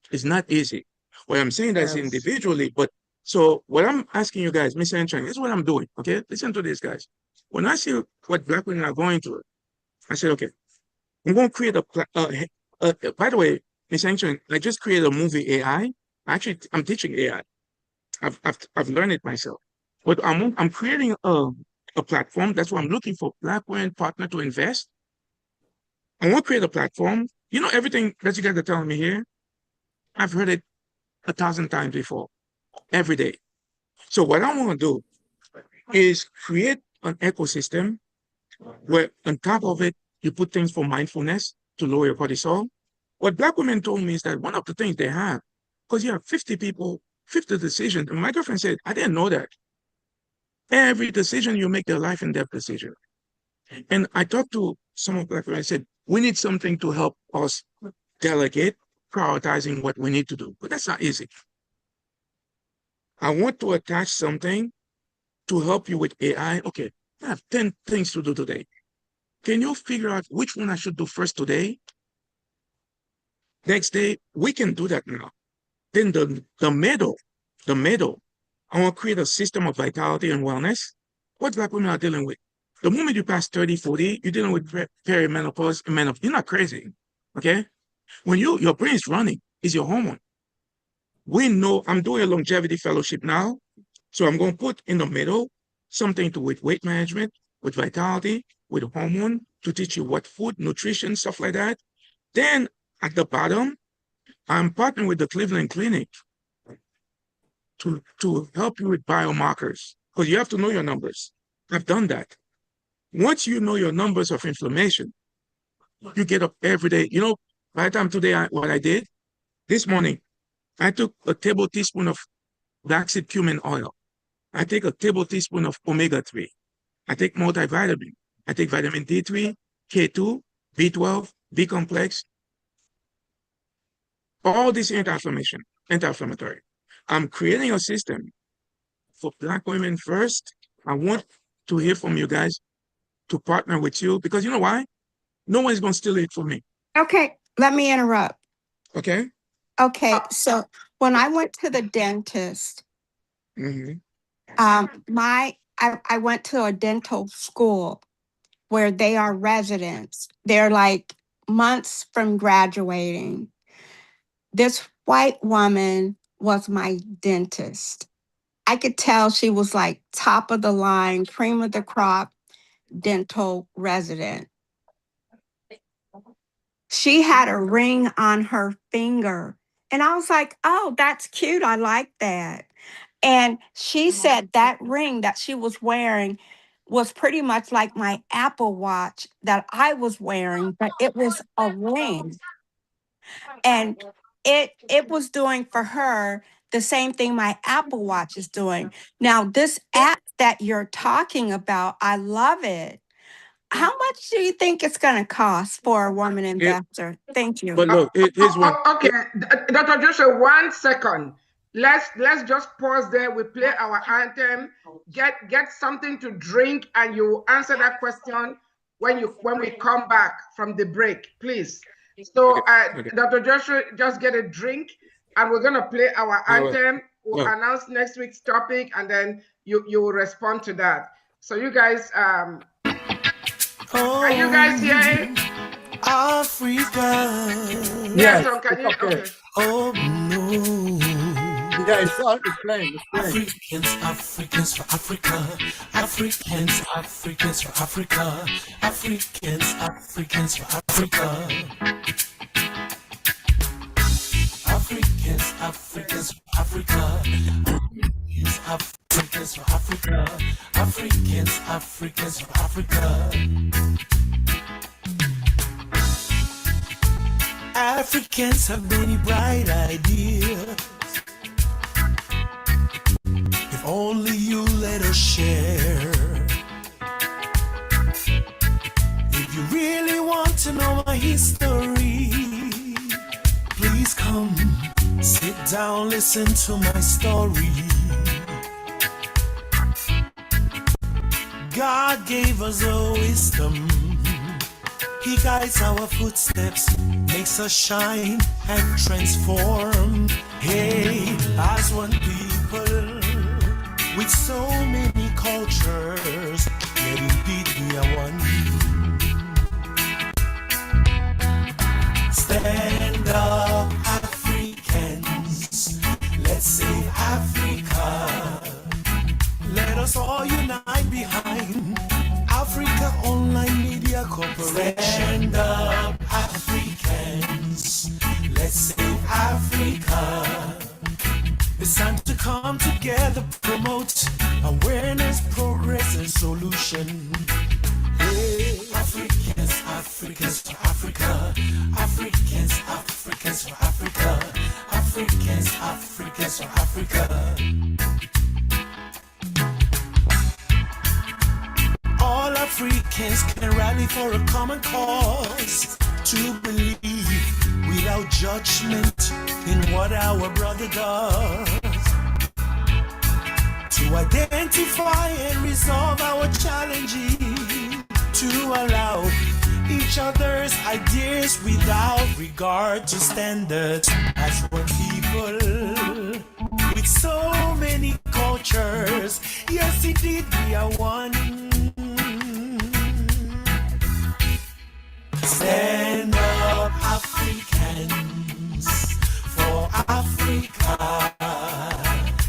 It's not easy. What I'm saying that's Yes. individually, but so what I'm asking you guys, Mr. Entering, this is what I'm doing. Okay, listen to this, guys. When I see what Black women are going through, I said, okay, I'm going to create by the way, Mr. Entering, I just created a movie AI. Actually, I'm teaching AI. I've learned it myself. But I'm creating a platform. That's why I'm looking for Black women partner to invest. I want to create a platform. You know, everything that you guys are telling me here, I've heard it 1,000 times before, every day. So what I want to do is create an ecosystem where on top of it, you put things for mindfulness to lower your cortisol. What Black women told me is that one of the things they have, because you have 50 people, 50 decisions. And my girlfriend said, I didn't know that. Every decision you make, their life and death decision. And I talked to some of Black women. I said, we need something to help us delegate, prioritizing what we need to do. But that's not easy. I want to attach something to help you with AI. Okay, I have 10 things to do today. Can you figure out which one I should do first today? Next day, we can do that now. Then the middle, I want to create a system of vitality and wellness. What Black women are dealing with. The moment you pass 30, 40, you're dealing with perimenopause and menopause. You're not crazy, okay? When your brain is running, is your hormone. We know I'm doing a longevity fellowship now, so I'm going to put in the middle something to with weight management, with vitality, with hormone to teach you what food, nutrition, stuff like that. Then at the bottom, I'm partnering with the Cleveland Clinic to help you with biomarkers because you have to know your numbers. I've done that. Once you know your numbers of inflammation, you get up every day. You know, by the time today, what I did this morning, I took a table teaspoon of black seed cumin oil. I take a table teaspoon of omega-3. I take multivitamin. I take vitamin D3, K2, B12, B complex, all this anti-inflammatory. I'm creating a system for Black women first. I want to hear from you guys to partner with you because you know why? No one's going to steal it from me. Okay, let me interrupt. Okay? Okay, so when I went to the dentist, Mm-hmm. I went to a dental school where they are residents. They're like months from graduating. This white woman was my dentist. I could tell she was like top of the line, cream of the crop dental resident. She had a ring on her finger. And I was like, oh, that's cute. I like that. And she said that ring that she was wearing was pretty much like my Apple Watch that I was wearing, but it was a ring. And it was doing for her the same thing my Apple Watch is doing. Now, this app that you're talking about, I love it. How much do you think it's going to cost for a woman investor? Thank you. But look, here's one. Okay, Dr. Joshua, 1 second. Let's just pause there. We play our anthem. Get something to drink, and you answer that question when we come back from the break, please. So, Okay. Dr. Joshua, just get a drink, and we're gonna play our anthem. We'll announce next week's topic, and then you will respond to that. So, you guys, are you guys here? Africa. Yes, can you? Okay. Oh no. Yeah, it's playing. Africans for Africa. Africans for Africa. Africans for Africa. Africans for Africa. Africans for Africa. Africans for Africa. Africans have many bright ideas. If only you let us share. If you really want to know my history, please come, sit down, listen to my story. God gave us a wisdom. He guides our footsteps, makes us shine and transform. Hey, as one people with so many cultures, yet indeed we are one. Stand up, Africans, let's save Africa. Let us all unite behind AfricaOnline Media Corporation. Stand up, Africans, let's save Africa. It's time to come together, promote awareness, progress, and solution. Hey, Africans for Africa. Africans for Africa. Africans for Africa. All Africans can rally for a common cause, to believe without judgment in what our brother does, to identify and resolve our challenges, to allow each other's ideas without regard to standards, as one people with so many cultures. Yes, indeed, we are one. Stand up, Africans, for Africa.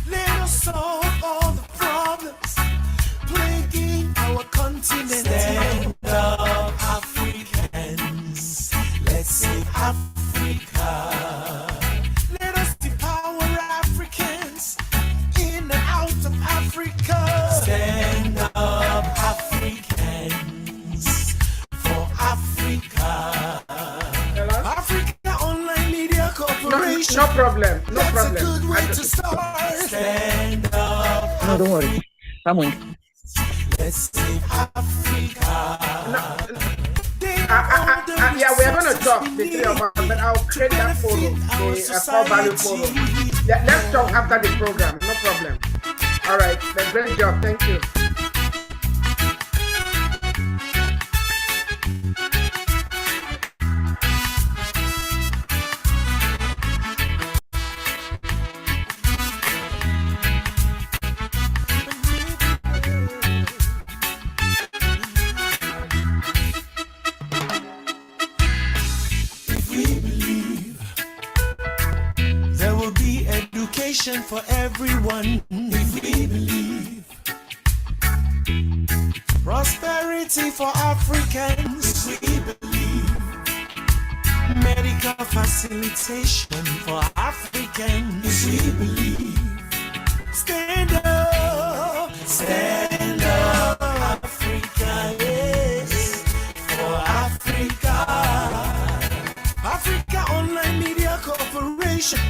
Let us solve all the problems plaguing our continent. Stand up, Africans, let's save Africa. Let us empower Africans in and out of Africa. Stand up, Africans, for Africa. AfricaOnline Media Corporation. No problem. No That's problem. a good way to start. Stand up. No, don't worry. Come on. Let's save Africa. Yeah, we're going to talk, the three of us, but I'll create that forum, the core value forum. Let's talk after the program, no problem. All right, great job, thank you. For everyone, if we believe, prosperity for Africans, if we believe, medical facilitation for Africans, if we believe, stand up, Africa Online Media Corporation.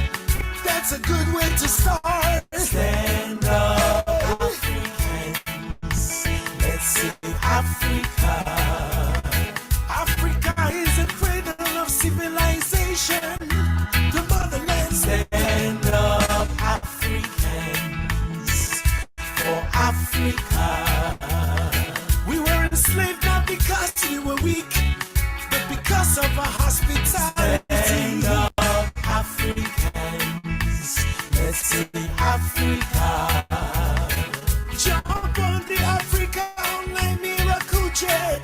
That's a good way to start. Stand up, Africans. Let's save Africa. Africa is a cradle of civilization. The motherland. Stand up, Africans. For Africa. We were enslaved not because we were weak, but because of our hospitality. Stand up, Africans. Let's save Africa. Jump on the Africa Online Miracle Jet.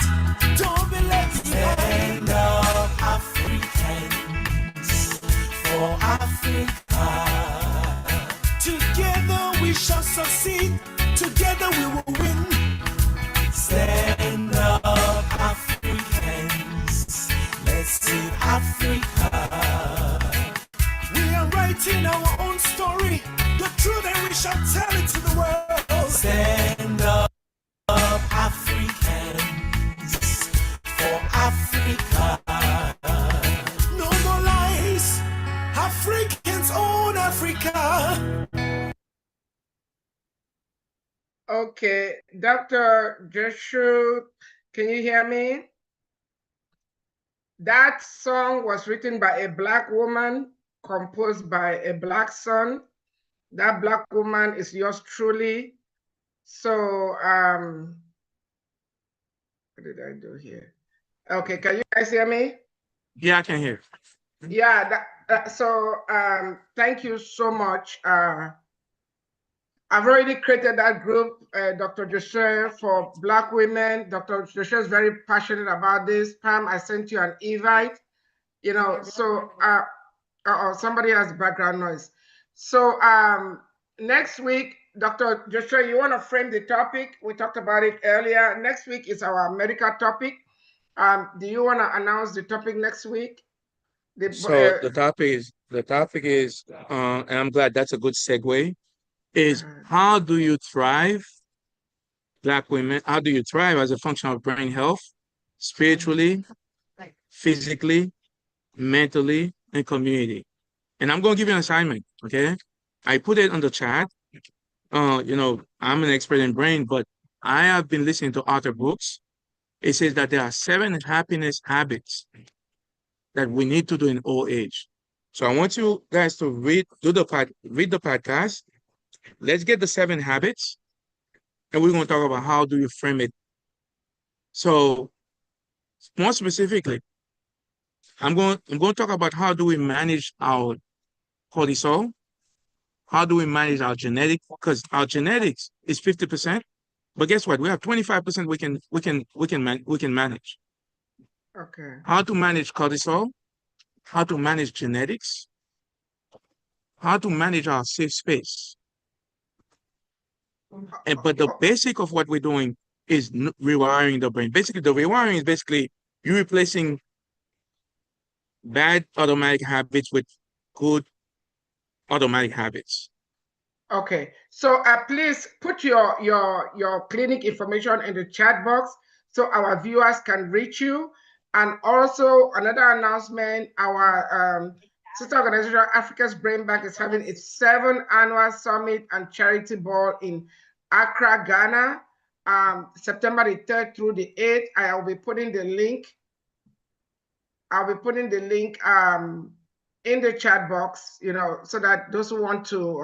Don't be left behind. Stand up, Africans. For Africa. Together we shall succeed. Together we will win. Stand up, Africans. Let's save Africa. We are writing our own story. The truth, and we shall tell it to the world. Stand up, Africans. For Africa. No more lies. Africans own Africa. Okay, Dr. Josue, can you hear me? That song was written by a Black woman, composed by a Black son. That Black woman is yours truly. So, what did I do here? Okay, can you guys hear me? Yeah, I can hear. Yeah, thank you so much. I've already created that group, Dr. Josue, for Black women. Dr. Josue is very passionate about this. Pam, I sent you an invite. You know, so somebody has background noise. So next week, Dr. Josue, you want to frame the topic? We talked about it earlier. Next week is our medical topic. Do you want to announce the topic next week? So the topic is, and I'm glad that's a good segue, is how do you thrive, Black women, how do you thrive as a function of brain health, spiritually, physically, mentally, and community? And I'm going to give you an assignment, okay? I put it on the chat. You know, I'm an expert in brain, but I have been listening to other books. It says that there are 7 happiness habits that we need to do in old age. So I want you guys to read the podcast. Let's get the 7 habits, and we're going to talk about how do you frame it. So more specifically, I'm going to talk about how do we manage our cortisol, how do we manage our genetics, because our genetics is 50%, but guess what? We have 25% we can manage. Okay. How to manage cortisol, how to manage genetics, how to manage our safe space. But the basic of what we're doing is rewiring the brain. Basically, the rewiring is basically you replacing bad automatic habits with good automatic habits. Okay, so please put your clinic information in the chat box so our viewers can reach you. And also another announcement, our sister organization, Africa's Brain Bank, is having its 7th annual summit and charity ball in Accra, Ghana, September the 3rd through the 8th. I will be putting the link. I'll be putting the link in the chat box, you know, so that those who want to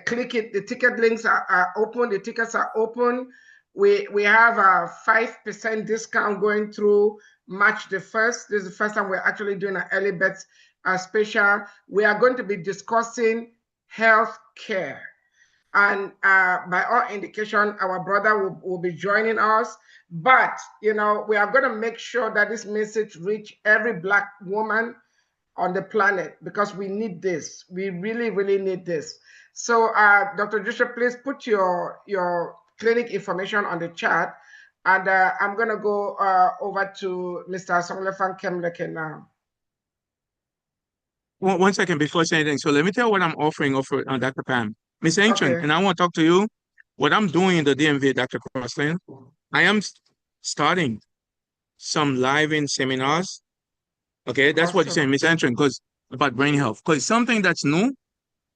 click it, the ticket links are open. The tickets are open. We have a 5% discount going through March the 1st. This is the first time we're actually doing an early bets special. We are going to be discussing health care. And by all indication, our brother will be joining us. But, you know, we are going to make sure that this message reach every Black woman on the planet, because we need this. We really, really need this. So, Dr. Josue, please put your clinic information on the chat. And I'm going to go over to Mr. Songlefang Kemleke now. One second before I say anything. So let me tell you what I'm offering Dr. Pam. Ms. Ancient, and I want to talk to you. What I'm doing in the DMV, Dr. Crossland, I am starting some live-in seminars. Okay, that's what you're saying, Awesome. Miss Antron, because about brain health, because it's something that's new,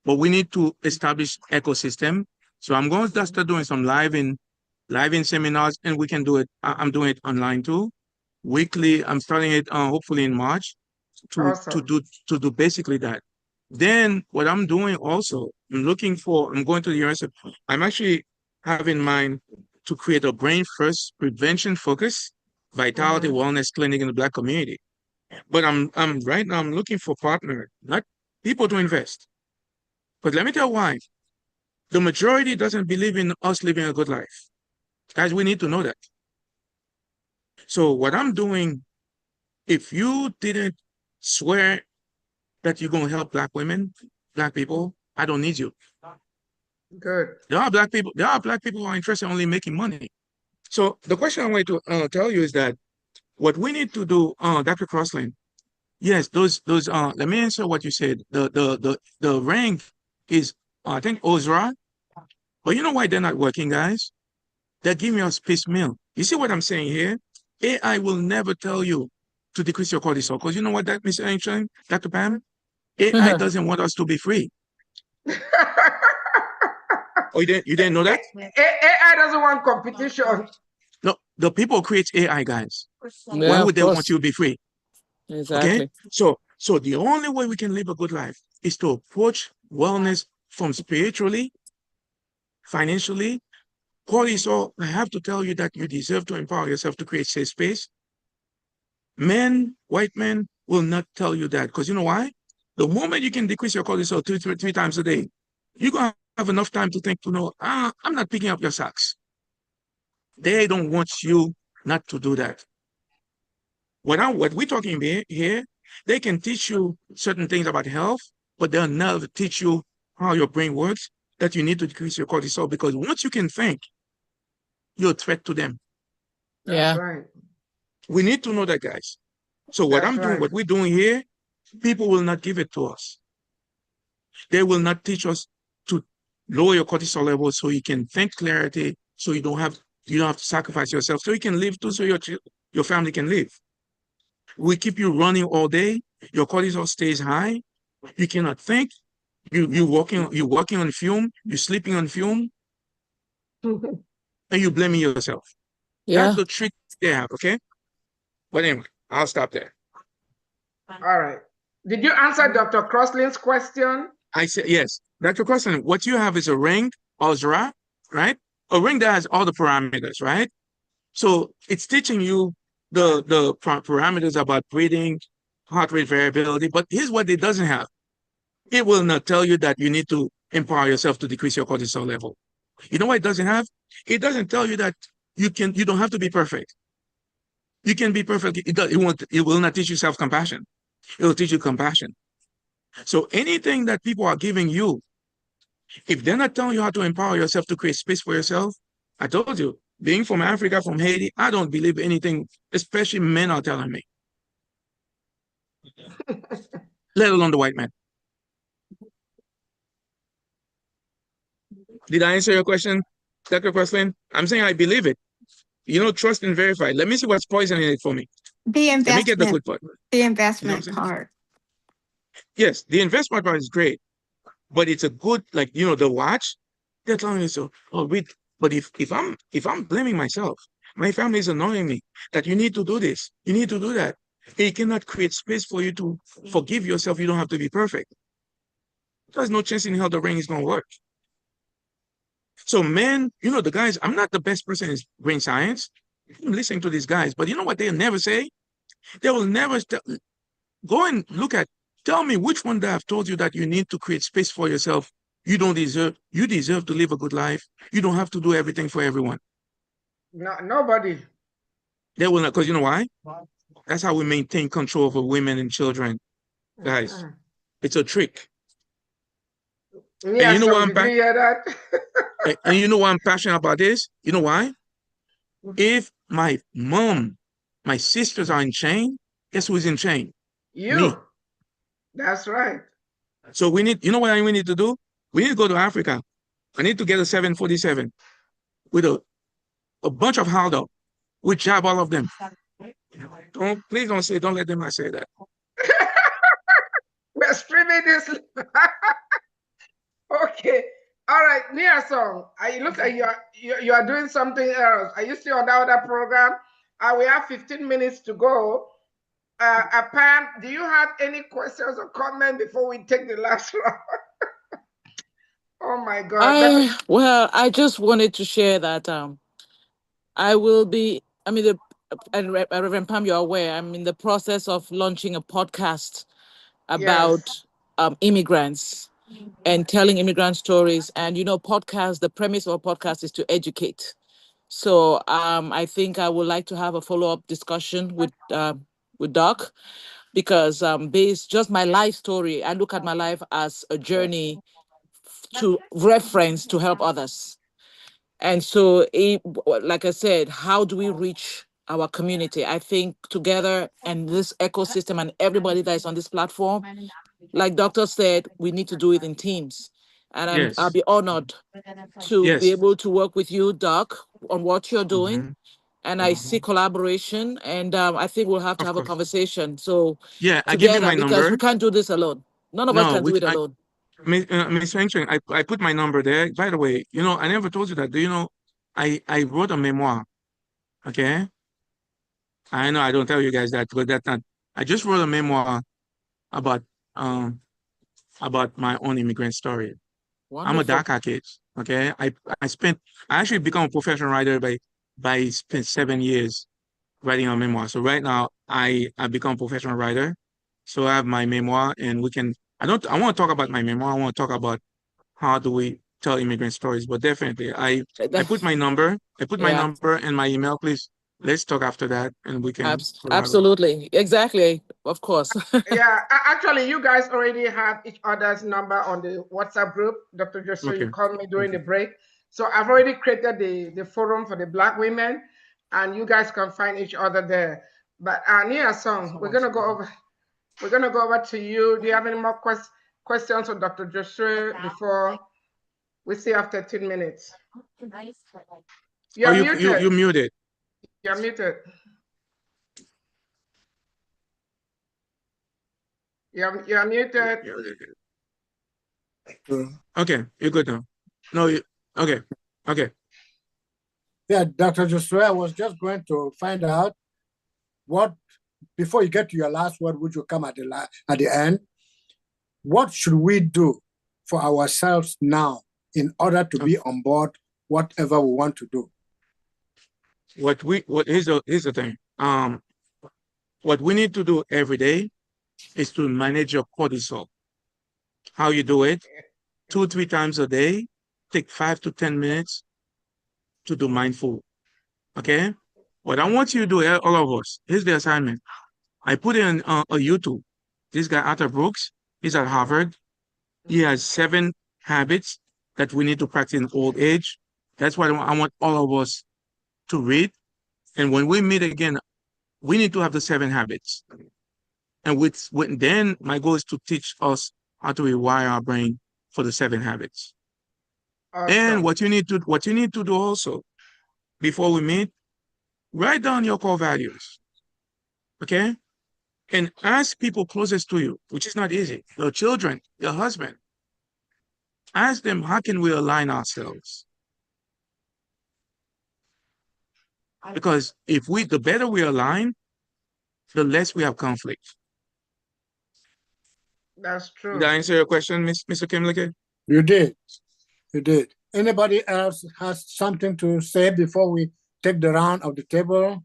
but we need to establish ecosystem. So I'm going to start doing some live-in seminars, and we can do it. I'm doing it online too, weekly. I'm starting it hopefully in March to Awesome. do basically that. Then what I'm doing also, I'm going to the university. I'm actually have in mind to create a brain first prevention focus vitality wellness clinic in the Black community. But I'm right now I'm looking for partner, not people to invest. But let me tell you why. The majority doesn't believe in us living a good life. Guys, we need to know that. So what I'm doing, if you didn't swear that you're going to help Black women, Black people, I don't need you. Good. There are Black people who are interested in only making money. So the question I want to tell you is that what we need to do, Dr. Crossland, yes, those let me answer what you said. The rank is I think Ozra, but you know why they're not working, guys? They're giving us piecemeal. You see what I'm saying here? AI will never tell you to decrease your cortisol, because you know what that, Mr. Ancient, Dr. Pam? AI doesn't want us to be free. Oh, you didn't know that? AI doesn't want competition. No, the people create AI, guys. Yeah, Why of would they want course. you to be free? Exactly. Okay, so the only way we can live a good life is to approach wellness from spiritually, financially. Cortisol, I have to tell you that you deserve to empower yourself to create safe space. Men, white men, will not tell you that, because you know why? The moment you can decrease your cortisol three times a day, you're gonna have enough time to think to know, I'm not picking up your socks. They don't want you not to do that. What we're talking here, they can teach you certain things about health, but they'll never teach you how your brain works, that you need to decrease your cortisol, because once you can think, you're a threat to them. That's Yeah. right. We need to know that, guys. So what That's right. what we're doing here, people will not give it to us. They will not teach us to lower your cortisol level so you can think clarity, so you don't have to sacrifice yourself, so you can live too, so your family can live. We keep you running all day, your cortisol stays high, you cannot think, you're walking on fume, you're sleeping on fume, and you're blaming yourself. Yeah. That's the trick they have, okay? But anyway, I'll stop there. All right. Did you answer Dr. Crossland's question? I said, yes. Dr. Crossland, what you have is a ring, Ozra, right? A ring that has all the parameters, right? So it's teaching you the parameters about breathing, heart rate variability, but here's what it doesn't have. It will not tell you that you need to empower yourself to decrease your cortisol level. You know what it doesn't have? It doesn't tell you that you don't have to be perfect. You can be perfect. It will not teach you self-compassion. It will teach you compassion. So anything that people are giving you, if they're not telling you how to empower yourself to create space for yourself, I told you, being from Africa, from Haiti, I don't believe anything, especially men are telling me, let alone the white man. Did I answer your question, Dr. Crossland? I'm saying I believe it. You know, trust and verify. Let me see what's poisoning it for me. The Let me get the good part. the You know what I'm investment saying? part. Yes, the investment part is great, but it's a good, like, you know, the watch, they're telling you so, but if I'm blaming myself, my family is annoying me that you need to do this, you need to do that. It cannot create space for you to forgive yourself. You don't have to be perfect. There's no chance in hell the ring is going to work. So men, you know, the guys, I'm not the best person in brain science. I'm listening to these guys, but you know what they'll never say? They will never go and look at, tell me which one that I've told you that you need to create space for yourself. You deserve to live a good life. You don't have to do everything for everyone. No, nobody. They will not, because you know why? That's how we maintain control over women and children. Guys, it's a trick. Yes, and you know so why did you hear that? and you know why I'm passionate about this? You know why? If my mom, my sisters are in chain, guess who's in chain? You. Me. That's right. So you know what we need to do? We need to go to Africa. I need to get a 747 with a bunch of Haldo. We jab all of them. Please don't say, don't let them say that. We're streaming this. Okay. All right, Nia Song. It looks like you are doing something else. Are you still on that other program? We have 15 minutes to go. Pam, do you have any questions or comments before we take the last round? Oh my God. Well, I just wanted to share that I will be. I mean, Reverend Pam, you're aware. I'm in the process of launching a podcast Yes. about immigrants and telling immigrant stories. And podcast. The premise of a podcast is to educate. So I think I would like to have a follow-up discussion with Doc, because based just my life story, I look at my life as a journey to reference to help others. And so, like I said, how do we reach our community? I think together and this ecosystem and everybody that is on this platform, like Doctor said, we need to do it in teams. And I'll Yes. be honored to be Yes. able to work with you, Doc, on what you're doing. Mhm. And I see collaboration, and I think we'll have to Of have a course. conversation. So Yeah, I give you together, my because we number. can't do this alone. None of us No, can do which it alone. Miss Feng Cheng, I put my number there. By the way, I never told you that. Do you know, I wrote a memoir. Okay. I know I don't tell you guys that, but that's not. I just wrote a memoir about um about my own immigrant story. I'm a Wonderful. DACA kid. Okay. I actually become a professional writer by spent 7 years writing a memoir. So right now I become a professional writer. So I have my memoir, and I want to talk about my memoir. I want to talk about how do we tell immigrant stories. But definitely I put my number, Yeah, and my email. Please, let's talk after that, and we can collaborate. absolutely. Exactly. Of course. Yeah, actually, you guys already have each other's number on the WhatsApp group. Dr. Josue, you Okay. called me during the Okay. break. So I've already created the forum for the Black women, and you guys can find each other there. But Nia Song, we're gonna go over to you. Do you have any more questions for Dr. Josue before we see after 10 minutes? Oh, You're muted. you muted. You're muted. You're muted. Okay, you're good now. No, okay, okay. Yeah, Dr. Josue, I was just going to find out before you get to your last word, would you come at the end? What should we do for ourselves now in order to be on board whatever we want to do? Here's the thing. What we need to do every day is to manage your cortisol. How you do it? 2-3 times a day. Take 5 to 10 minutes to do mindful. Okay. What I want you to do, all of us, here's the assignment. I put in a YouTube. This guy, Arthur Brooks, he's at Harvard. He has 7 habits that we need to practice in old age. That's what I want all of us to read. And when we meet again, we need to have the 7 habits. And then my goal is to teach us how to rewire our brain for the 7 habits. Awesome. And what you need to do also before we meet, write down your core values. Okay? And ask people closest to you, which is not easy. Your children, your husband. Ask them, how can we align ourselves? Because the better we align, the less we have conflict. That's true. Did I answer your question, Mr. Kimlicke? You did. You did. Anybody else has something to say before we take the round of the table?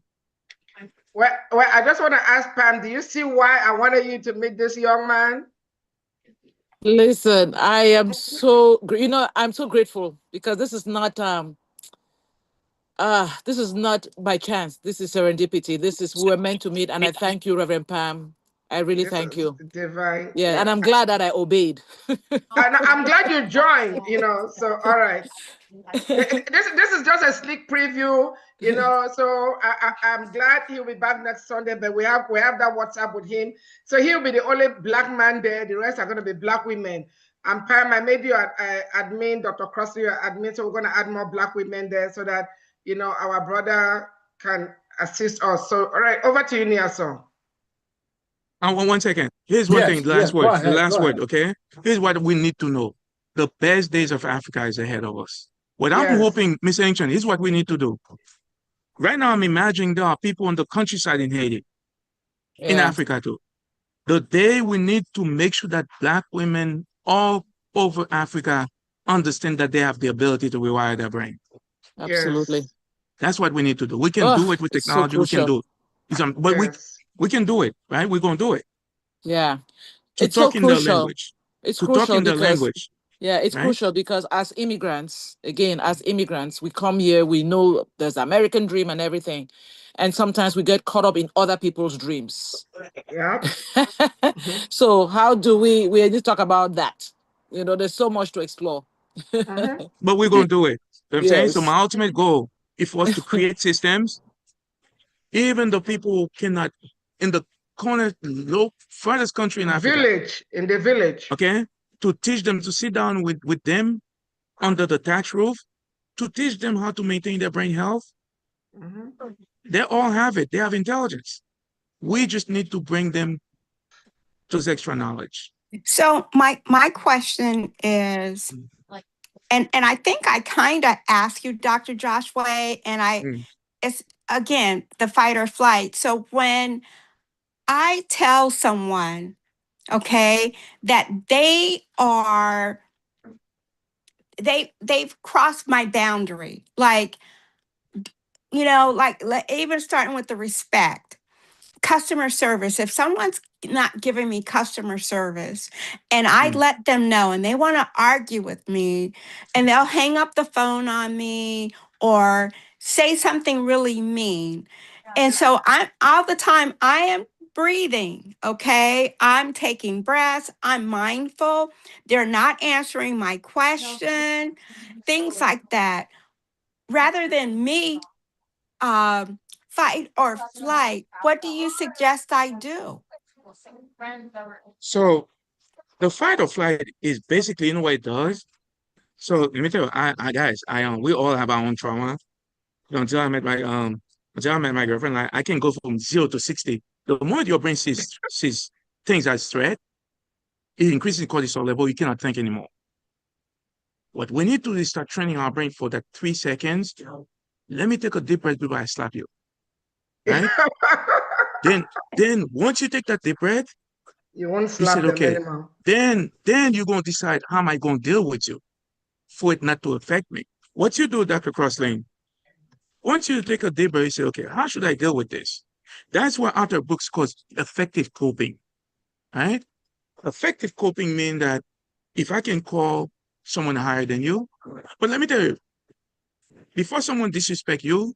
Well, I just want to ask Pam, do you see why I wanted you to meet this young man? Listen, I am so I'm so grateful, because this is not by chance. This is serendipity. We were meant to meet, and I thank you, Reverend Pam. I really thank you. Divine. Yeah, and I'm glad that I obeyed. And I'm glad you joined, so all right. This is just a sneak preview, so I'm glad he'll be back next Sunday, but we have that WhatsApp with him. So he'll be the only Black man there. The rest are going to be Black women. And Pam, I made you admin, Dr. Crossley, admin, so we're going to add more Black women there so that, our brother can assist us. So, all right, over to you, Niason. 1 second. Here's one thing, Yes, the last yes, go word, the ahead, last go word, ahead. okay? Here's what we need to know. The best days of Africa is ahead of us. What I'm Yes. hoping, Miss Ancient, is what we need to do. Right now, I'm imagining there are people on the countryside in Haiti, in Yeah, Africa too. The day we need to make sure that Black women all over Africa understand that they have the ability to rewire their brain. absolutely. Yes. That's what we need to do. We can do Oh, it with it's so technology. We can crucial. do it. But Yes. we can do it, right? We're going to do it. Yeah, To it's so talk in their crucial. language. It's To talk crucial in their because language, yeah, it's right? crucial because as immigrants, again, as immigrants, we come here, we know there's American dream and everything. And sometimes we get caught up in other people's dreams. Yep. Mhm. So how do we need to talk about that? You know, there's so much to explore. Mhm. But we're going to do it. You know what I'm saying? So Yes. my ultimate goal is for us to create systems, even the people who cannot, in the corner, low, furthest country in Africa, Village, in the village. okay, to teach them to sit down with them under the thatch roof, to teach them how to maintain their brain health. Mhm. They all have it. They have intelligence. We just need to bring them those extra knowledge. So my question is, and I think I kind of asked you, Dr. Joshua, and Mm. it's again the fight or flight. So when I tell someone, okay, that they've crossed my boundary, like, you know, like even starting with the respect, customer service. If someone's not giving me customer service and I Mm. let them know and they want to argue with me and they'll hang up the phone on me or say something really mean. And so I'm all the time I am breathing, okay? I'm taking breaths, I'm mindful. They're not answering my question, things like that. Rather than me fight or flight, what do you suggest I do? So the fight or flight is basically, you know what it does? So let me tell you, we all have our own trauma. You know, until I met my girlfriend, like I can go from 0 to 60. The moment your brain sees things as threat, it increases cortisol level. You cannot think anymore. What we need to do is start training our brain for that 3 seconds. Let me take a deep breath before I slap you, right? then once you take that deep breath, You won't you said, slap them okay, anymore. then you're going to decide how am I going to deal with you for it not to affect me. What you do, Dr. Crosslane, once you take a deep breath, you say, okay, how should I deal with this? That's what author books call effective coping, right? Effective coping means that if I can call someone higher than you, but let me tell you, before someone disrespect you,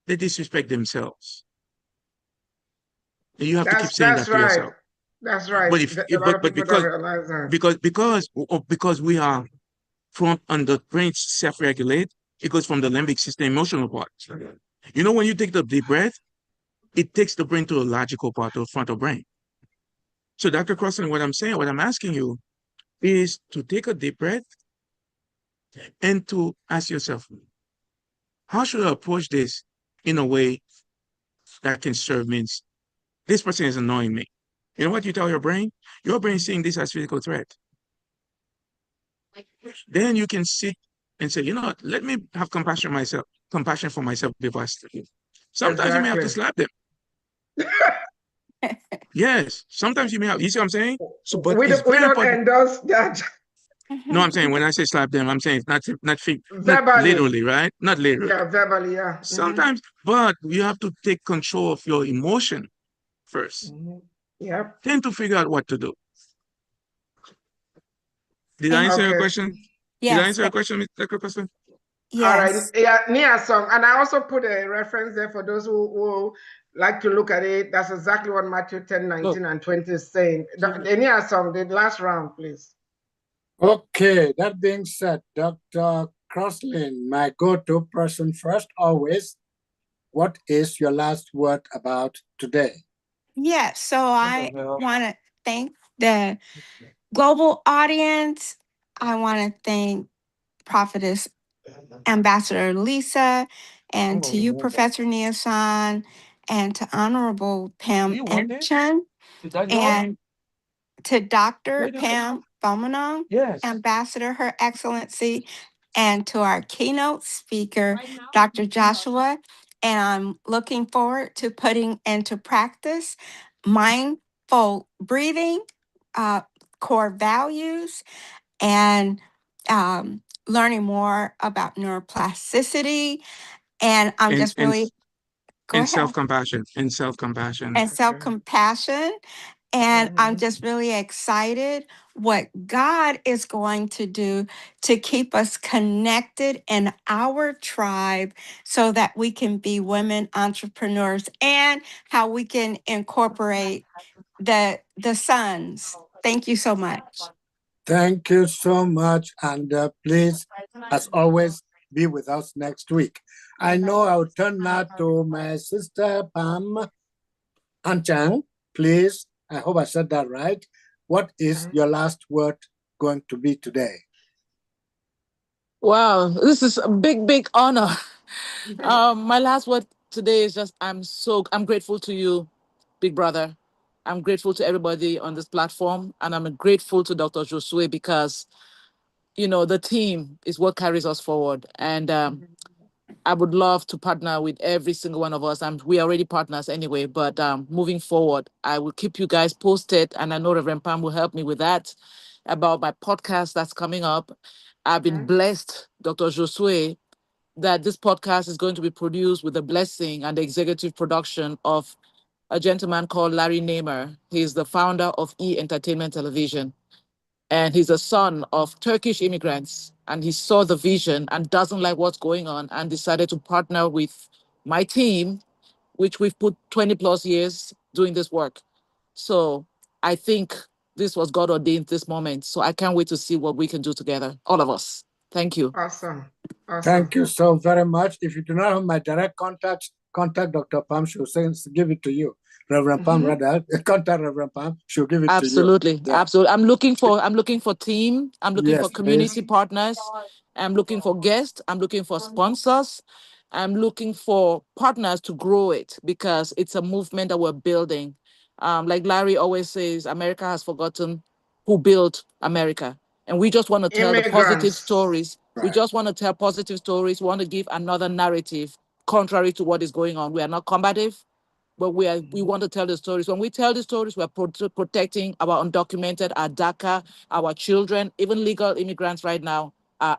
they disrespect themselves. And you have to keep saying That's that to right. yourself. That's right. But A lot of people don't realize that. because we are from under brain self-regulate, it goes from the limbic system emotional part. You know, when you take the deep breath, it takes the brain to the logical part, to the frontal brain. So, Dr. Crossan, what I'm saying, what I'm asking you is to take a deep breath and to ask yourself, how should I approach this in a way that can serve me? This person is annoying me. You know what you tell your brain? Your brain is seeing this as physical threat. Then you can sit and say, you know what, let me have compassion for myself before I slap you. Sometimes you may have to Exactly. slap them. Yes, sometimes you may have, you see what I'm saying? So, but We it's don't, we very don't important. endorse that No, I'm saying when I say slap them, I'm saying not verbally. literally, right? Not literally. Yeah, verbally, yeah. Sometimes, but you have to take control of your emotion first, Yep. then to figure out what to do. Did I answer your Okay. question? Did I Yes, answer your question, Dr. Question? All right. yes. Yeah, Nia song. And I also put a reference there for those who like to look at it. That's exactly what Matthew 10, 19, and 20 is saying. The Nia song, the last round, please. Okay, that being said, Dr. Crosslin, my go-to person first, always. What is your last word about today? Yes. So I want to thank the global audience. I want to thank Prophetess Ambassador Lisa and to you, Professor Niasan, and to Honorable Pam You working? Enchin, Is that yours? and to Dr. Wait a minute. Pam Bomanong, Yes. Ambassador, Her Excellency, and to our keynote speaker, Dr. Joshua. And I'm looking forward to putting into practice mindful breathing, uh, core values, and learning more about neuroplasticity. And I'm And just really, go and ahead, self-compassion. And self-compassion. and self-compassion. And I'm just really excited what God is going to do to keep us connected in our tribe so that we can be women entrepreneurs, and how we can incorporate the sons. Thank you so much. Thank you so much. And please, as always, be with us next week. I know I'll turn now to my sister, Pam Anchang. Please, I hope I said that right. What is your last word going to be today? Wow, this is a big, big honor. My last word today is just I'm grateful to you, big brother. I'm grateful to everybody on this platform, and I'm grateful to Dr. Josue because the team is what carries us forward. And I would love to partner with every single one of us. And we are already partners anyway, but moving forward, I will keep you guys posted. And I know Reverend Pam will help me with that about my podcast that's coming up. I've been blessed, Dr. Josue, that this podcast is going to be produced with the blessing and the executive production of a gentleman called Larry Namer. He's the founder of E Entertainment Television. And he's a son of Turkish immigrants. And he saw the vision and doesn't like what's going on and decided to partner with my team, which we've put 20 plus years doing this work. So I think this was God ordained this moment. So I can't wait to see what we can do together, all of us. Thank you. Awesome. Thank you so very much. If you do not have my direct contact Dr. Pam. She'll give it to you. Reverend Pam, rather. Contact Reverend Pam. She'll give it to you. Absolutely. Yeah. Absolutely. I'm looking for team. I'm looking Yes, for community please. partners. I'm looking for guests. I'm looking for sponsors. I'm looking for partners to grow it because it's a movement that we're building. Like Larry always says, America has forgotten who built America. And we just want to tell the positive Immigrants. stories. We Right. just want to tell positive stories. We want to give another narrative contrary to what is going on. We are not combative, but we want to tell the stories. When we tell the stories, we're protecting our undocumented, our DACA, our children, even legal immigrants right now are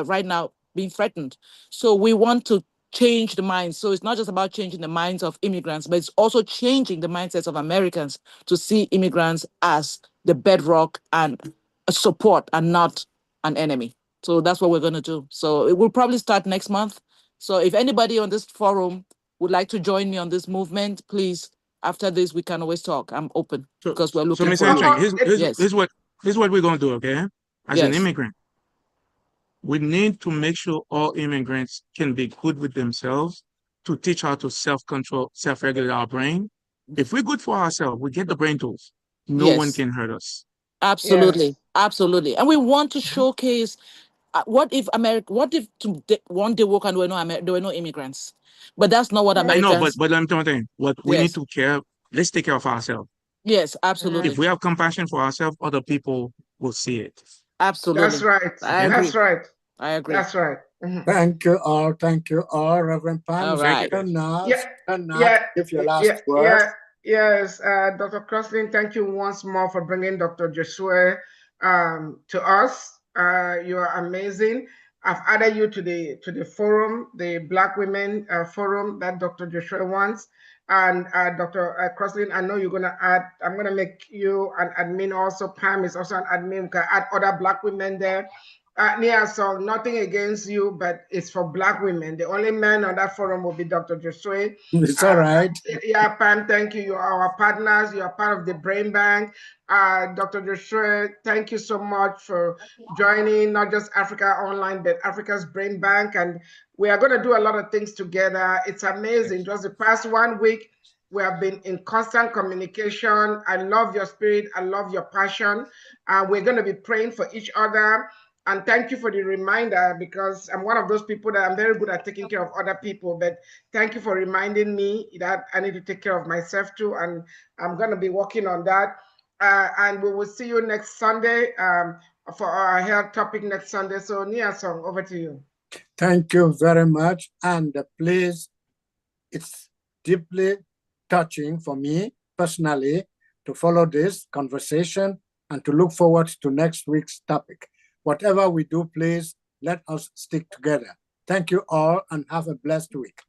right now being threatened. So we want to change the minds. So it's not just about changing the minds of immigrants, but it's also changing the mindsets of Americans to see immigrants as the bedrock and a support and not an enemy. So that's what we're going to do. So it will probably start next month. So if anybody on this forum would like to join me on this movement, please, after this, we can always talk. I'm open because we're looking Ms. for you. Anchang, Yes. here's what we're going to do, okay? As an Yes. immigrant, we need to make sure all immigrants can be good with themselves to teach how to self-control, self-regulate our brain. If we're good for ourselves, we get the brain tools. No one Yes. can hurt us. Absolutely. Yes. Absolutely. And we want to showcase what if one day walk and there were no immigrants? But that's not what I know, but Americans. I'm telling what we need Yes. to care. Let's take care of ourselves. Yes, If absolutely. we have compassion for ourselves, other people will see it. Absolutely. That's right. I agree. That's right. I agree. That's right. Thank you all. Thank you all. Reverend Pam, All right. give your last word. Yes, Dr. Crossley, thank you once more for bringing Dr. Josue to us. You are amazing. I've added you to the forum, the Black Women Forum that Dr. Josue wants. And Dr. Crossley, I know you're going to add, I'm going to make you an admin also. Pam is also an admin. We can add other Black women there. So nothing against you, but it's for Black women. The only man on that forum will be Dr. Josue. It's all right. Yeah, Pam, thank you. You are our partners. You are part of the Brain Bank. Dr. Josue, thank you so much for joining not just Africa Online, but Africa's Brain Bank. And we are going to do a lot of things together. It's amazing. Just the past 1 week, we have been in constant communication. I love your spirit. I love your passion. We're going to be praying for each other. And thank you for the reminder, because I'm one of those people that I'm very good at taking care of other people. But thank you for reminding me that I need to take care of myself too. And I'm going to be working on that. And we will see you next Sunday for our health topic next Sunday. So Nia-Song, over to you. Thank you very much. And please, it's deeply touching for me personally to follow this conversation and to look forward to next week's topic. Whatever we do, please let us stick together. Thank you all and have a blessed week.